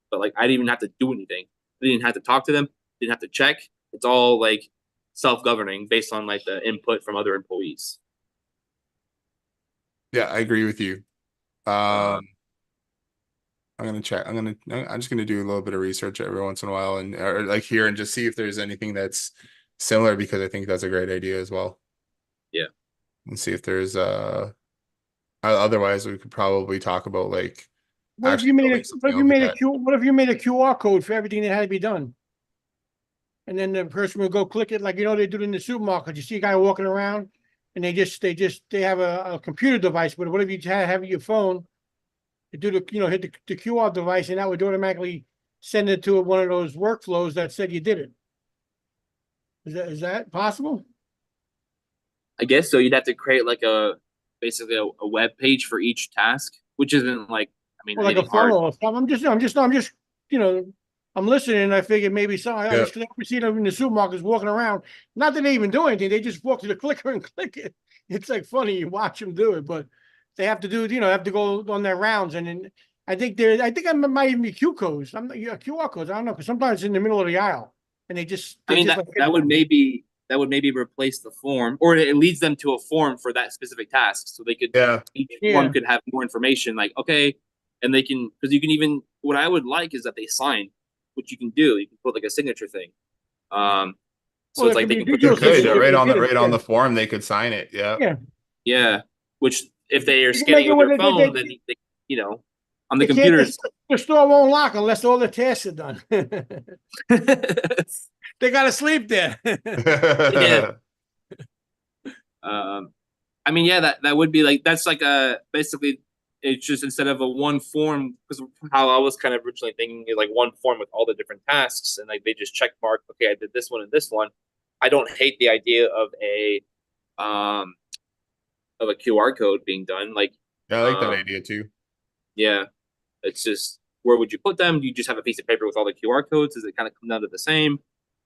But like I didn't even have to do anything. I didn't have to talk to them, didn't have to check. It's all like self-governing based on like the input from other employees. Yeah, I agree with you. I'm gonna check. I'm just gonna do a little bit of research every once in a while and or like here and just see if there's anything that's similar because I think that's a great idea as well. Yeah. And see if there's otherwise we could probably talk about like What if actually you made building a, something over that. what if you made a QR code for everything that had to be done? And then the person would go click it, like, you know, they do it in the supermarket. You see a guy walking around and they have a computer device, but what if you have your phone, you do the, you know, hit the QR device and that would automatically send it to one of those workflows that said you did it. Is that possible? I guess so. You'd have to create like basically a web page for each task, which isn't like, I mean, Or like a anything hard. funnel or something? I'm just, you know, I'm listening and I figured maybe some, I Yeah. just see them in the supermarkets walking around. Not that they even do anything. They just walk to the clicker and click it. It's like funny. You watch them do it, but they have to do, have to go on their rounds. And then I think I might even be Q codes. I'm not, QR codes. I don't know. Cause sometimes it's in the middle of the aisle and I they mean, just that would maybe replace the form, or it leads them to a form for that specific task. So they could Yeah. each Yeah. form could have more information, like, okay, and they can, because you can even, what I would like is that they sign, which you can do. You can put like a signature thing. So Well, it's it like could they be a can put digital their You could signature. right They on did the it, right on yeah. the form, they could sign it. Yeah. Yeah. yeah. Which if they are You can scanning make it with where their they- phone, then they, on the They can't, computers. the store won't lock unless all the tasks are done. They gotta sleep there. Yeah. I mean, yeah, that would be like, that's like basically it's just instead of a one form, because how I was kind of originally thinking is like one form with all the different tasks, and like they just check mark, okay, I did this one and this one. I don't hate the idea um of a QR code being done. Like, Yeah, I like that um, idea too. yeah, it's just, where would you put them? Do you just have a piece of paper with all the QR codes? Does it kind of come down to the same?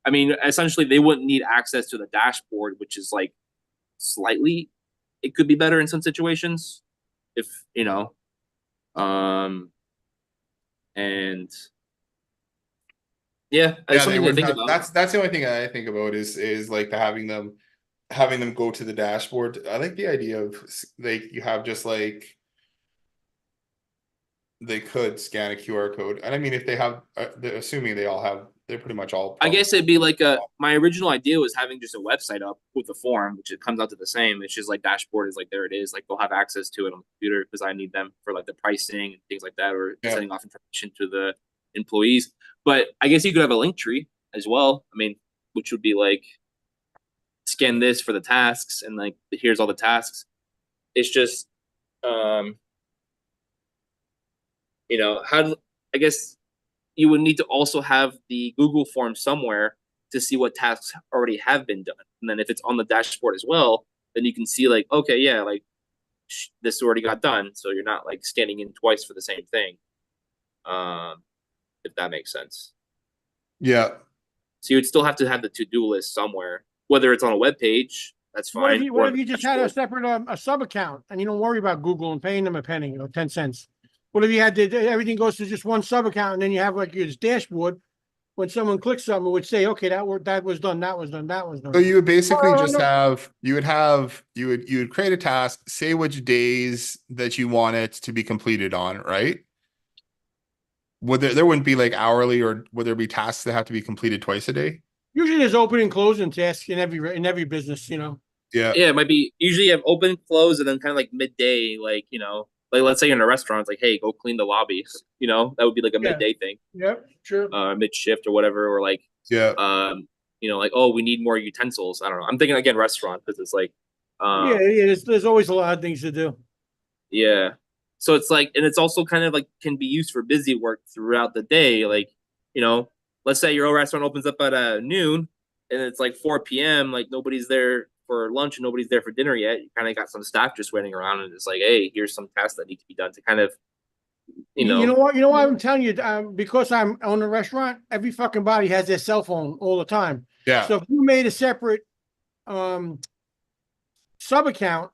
I mean, essentially, they wouldn't need access to the dashboard, which is like slightly, it could be better in some situations, if and yeah, it's Yeah, they something to wouldn't think have. about. That's the only thing I think about is like having them go to the dashboard. I like the idea of like you have just like they could scan a QR code, and I mean if they have, they're assuming they all have, they're pretty much all. I guess it'd be like my original idea was having just a website up with a form, which it comes out to the same. It's just like dashboard is like, there it is. Like they'll have access to it on the computer because I need them for like the pricing and things like that, or Yeah. sending off information to the employees. But I guess you could have a link tree as well. I mean, which would be like, scan this for the tasks, and like here's all the tasks. It's just how, I guess you would need to also have the Google form somewhere to see what tasks already have been done. And then if it's on the dashboard as well, then you can see like, okay, yeah, like this already got done. So you're not like scanning in twice for the same thing. If that makes sense. Yeah. So you would still have to have the to-do list somewhere, whether it's on a web page, that's fine. What if you just had a separate a sub account and you don't worry about Google and paying them a penny or 10 cents? What if you had everything goes to just one sub account and then you have like your dashboard? When someone clicks something, it would say, okay, that was done, that was done, that was done. So you would basically Oh, just no. have you would create a task, say which days that you want it to be completed on, right? Would there wouldn't be like hourly, or would there be tasks that have to be completed twice a day? Usually there's open and closing tasks in every business, Yeah. Yeah, it might be, usually you have open, close, and then kind of like midday, like, like let's say you're in a restaurant, it's like, hey, go clean the lobby. That would be like a Yeah. midday thing, Yep, sure. mid shift or whatever, or like, Yeah. like, oh, we need more utensils. I don't know. I'm thinking again restaurant because it's like, Yeah, there's always a lot of things to do. yeah. So it's like, and it's also kind of like can be used for busy work throughout the day. Like, let's say your own restaurant opens up at noon, and it's like 4 p.m. Like nobody's there for lunch and nobody's there for dinner yet. You kind of got some staff just waiting around, and it's like, hey, here's some tasks that need to be done to kind of, You know what? You know what I'm telling you? Because I'm on a restaurant, every fucking body has their cell phone all the time. Yeah. So if you made a separate sub account,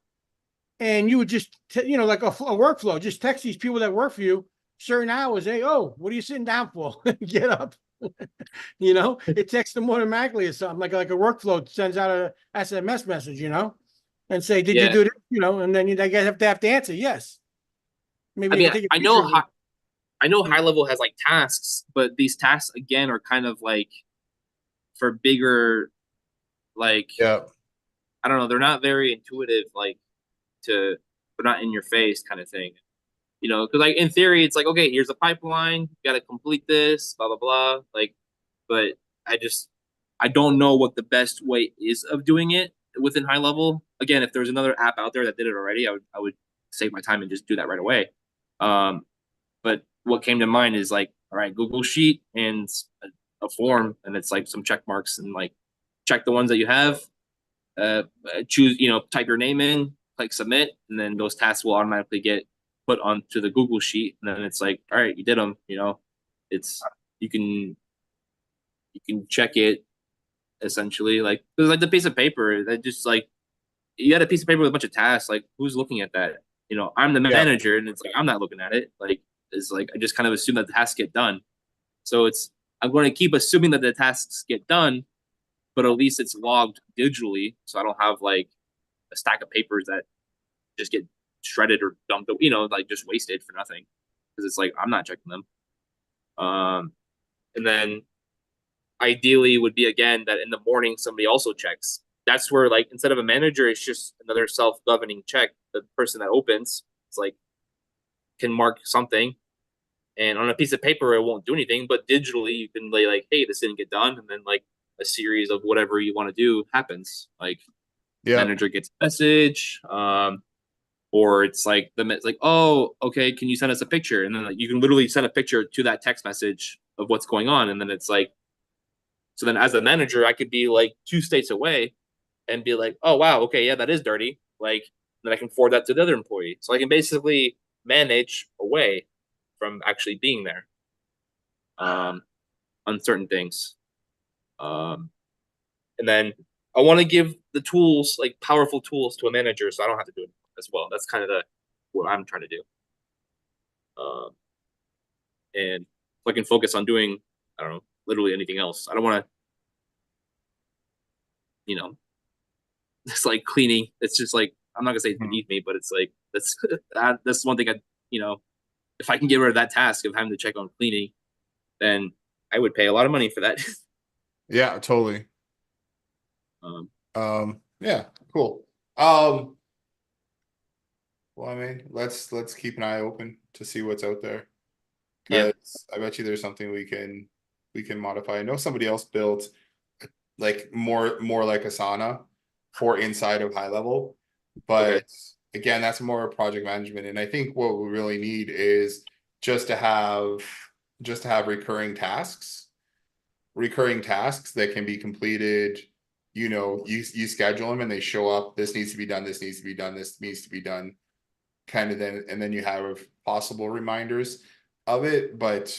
and you would just like a workflow, just text these people that work for you certain hours. Hey, oh, what are you sitting down for? Get up. It texts them automatically or something, like a workflow sends out a SMS message, and say, did you do this? And then they have to answer yes. Maybe I know high level has like tasks, but these tasks again are kind of like for bigger, like, Yeah. I don't know, they're not very intuitive, like they're not in your face kind of thing. Because like in theory, it's like, okay, here's a pipeline, you gotta complete this, blah blah blah. Like, but I don't know what the best way is of doing it within high level. Again, if there's another app out there that did it already, I would save my time and just do that right away. But what came to mind is like, all right, Google Sheet and a form, and it's like some check marks and like check the ones that you have, choose, type your name in, click submit, and then those tasks will automatically get put onto the Google sheet. And then it's like, all right, you did them, it's, you can check it essentially. Like, there's like the piece of paper that just like, you had a piece of paper with a bunch of tasks. Like, who's looking at that? I'm the manager, and it's like, I'm not looking at it. Like, it's like, I just kind of assume that the tasks get done. So I'm going to keep assuming that the tasks get done, but at least it's logged digitally. So I don't have like a stack of papers that just get shredded or dumped, like just wasted for nothing. Because it's like, I'm not checking them. And then ideally would be, again, that in the morning somebody also checks. That's where, like, instead of a manager, it's just another self-governing check. The person that opens, it's like, can mark something, and on a piece of paper it won't do anything, but digitally you can lay like, hey, this didn't get done, and then like a series of whatever you want to do happens. Like, manager gets a message, or it's like oh, okay, can you send us a picture? And then like, you can literally send a picture to that text message of what's going on, and then it's like, so then as a manager, I could be like 2 states away and be like, oh wow, okay, yeah, that is dirty. Like, then I can forward that to the other employee. So I can basically manage away from actually being there on certain things. And then I want to give the tools, like powerful tools, to a manager, so I don't have to do it as well. That's kind of what I'm trying to do. And so I can focus on doing, I don't know, literally anything else. I don't want to, it's like cleaning. It's just like, I'm not gonna say it's beneath me, but it's like, that's one thing if I can get rid of that task of having to check on cleaning, then I would pay a lot of money for that. Yeah, totally. Yeah, cool. Well, I mean, let's keep an eye open to see what's out there. Yeah. I bet you there's something we can modify. I know somebody else built like more like Asana for inside of high level, but again, that's more project management. And I think what we really need is just to have recurring tasks that can be completed. You schedule them and they show up. This needs to be done. This needs to be done. This needs to be done. Kind of then you have possible reminders of it, but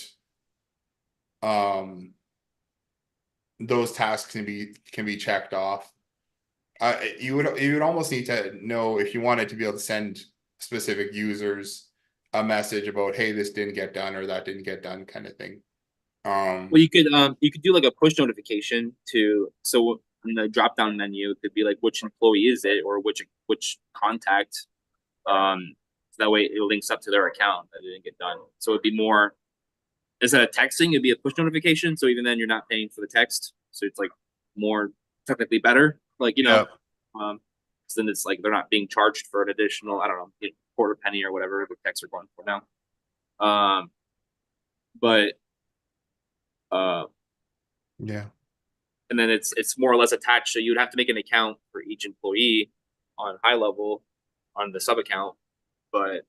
those tasks can be checked off. You would almost need to know if you wanted to be able to send specific users a message about, hey, this didn't get done or that didn't get done, kind of thing. Well, you could do like a push notification so in the drop down menu, it could be like, which employee is it, or which contact. So that way it links up to their account that didn't get done. So it'd be more, instead of texting, it'd be a push notification. So even then you're not paying for the text. So it's like more technically better. Like, so then it's like they're not being charged for an additional, I don't know, quarter penny or whatever the texts are going for now. But yeah. And then it's more or less attached. So you'd have to make an account for each employee on high level on the sub account, but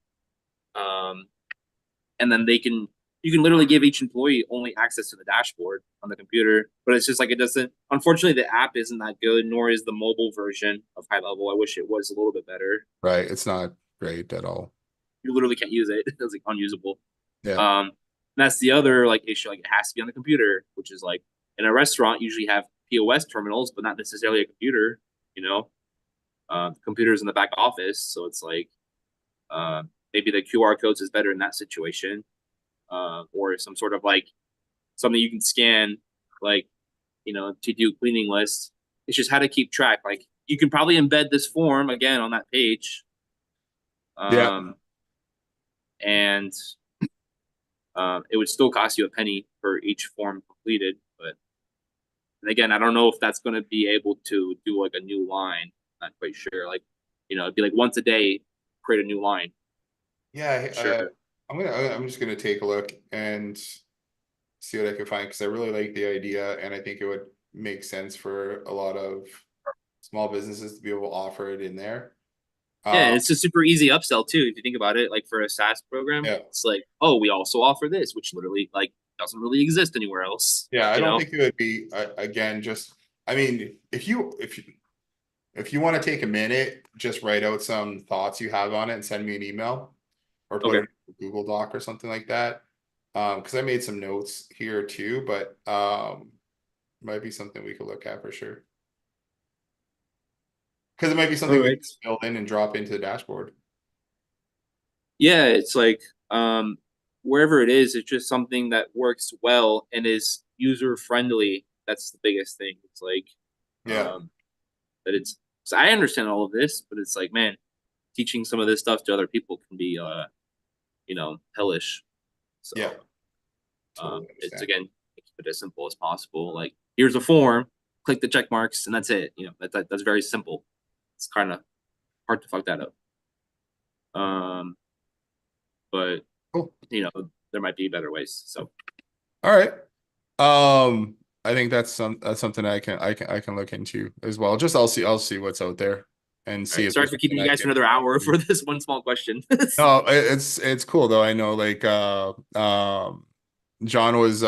and then you can literally give each employee only access to the dashboard on the computer. But it's just like, it doesn't, unfortunately the app isn't that good, nor is the mobile version of high level. I wish it was a little bit better. Right. It's not great at all. You literally can't use it. It's like unusable. Yeah. That's the other like issue. Like, it has to be on the computer, which is like, in a restaurant, usually have POS terminals, but not necessarily a computer. Computers in the back office, so it's like maybe the QR codes is better in that situation, or some sort of like something you can scan, like to do cleaning lists. It's just how to keep track. Like, you can probably embed this form again on that page, and it would still cost you a penny for each form completed. But and again, I don't know if that's going to be able to do like a new line. Not quite sure. Like, it'd be like once a day, create a new line. Yeah. Sure. I'm just gonna take a look and see what I can find, because I really like the idea and I think it would make sense for a lot of small businesses to be able to offer it in there. Yeah, it's a super easy upsell too, if you think about it. Like, for a SaaS program, it's like, oh, we also offer this, which literally like doesn't really exist anywhere else. Yeah, I don't think it would be again just I mean, if you want to take a minute, just write out some thoughts you have on it and send me an email or put Okay. it in a Google Doc or something like that. Because I made some notes here too, but might be something we could look at for sure. Because it might be something All we right. can just build in and drop into the dashboard. Yeah, it's like wherever it is, it's just something that works well and is user friendly. That's the biggest thing. It's like Yeah. that it's, 'cause I understand all of this, but it's like, man, teaching some of this stuff to other people can be hellish. So Yeah. Totally it's understand. again, keep it as simple as possible. Like, here's a form, click the check marks, and that's it. That's very simple. It's kind of hard to fuck that up. But Cool. there might be better ways. So All right. I think that's something I can look into as well. Just I'll see what's out there and see right, if sorry there's for keeping something you I guys for can. another hour for this one small question. No, it's cool though. I know like John was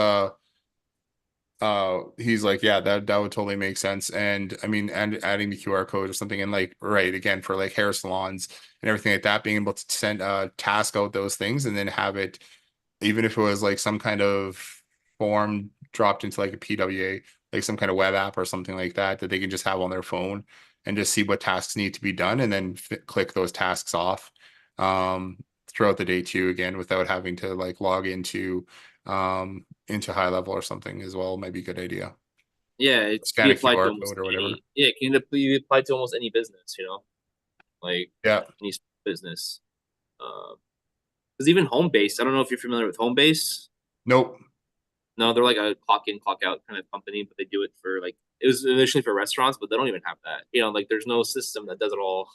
he's like, yeah, that would totally make sense. And I mean, and adding the QR code or something, and like, right, again, for like hair salons and everything like that, being able to send task out those things and then have it, even if it was like some kind of form dropped into like a PWA, like some kind of web app or something like that, that they can just have on their phone and just see what tasks need to be done and then click those tasks off throughout the day too, again, without having to like log into high level or something as well, might be a good idea. Yeah, it can Scan be a applied to QR almost code or whatever. any. Yeah, it can be applied to almost any business. Like Yeah. any business. Because even home base, I don't know if you're familiar with home base. Nope. No, they're like a clock in, clock out kind of company, but they do it for like, it was initially for restaurants, but they don't even have that. Like there's no system that does it all.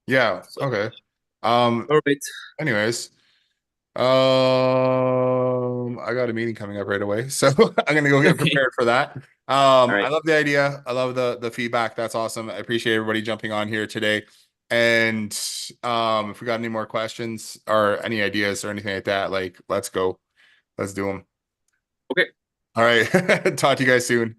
Yeah. So, Okay. all right. Anyways, I got a meeting coming up right away, so I'm gonna go get Okay. prepared for that. All I right. love the idea. I love the feedback. That's awesome. I appreciate everybody jumping on here today. And if we got any more questions or any ideas or anything like that, like let's go. Let's do them. Okay. All right. Talk to you guys soon.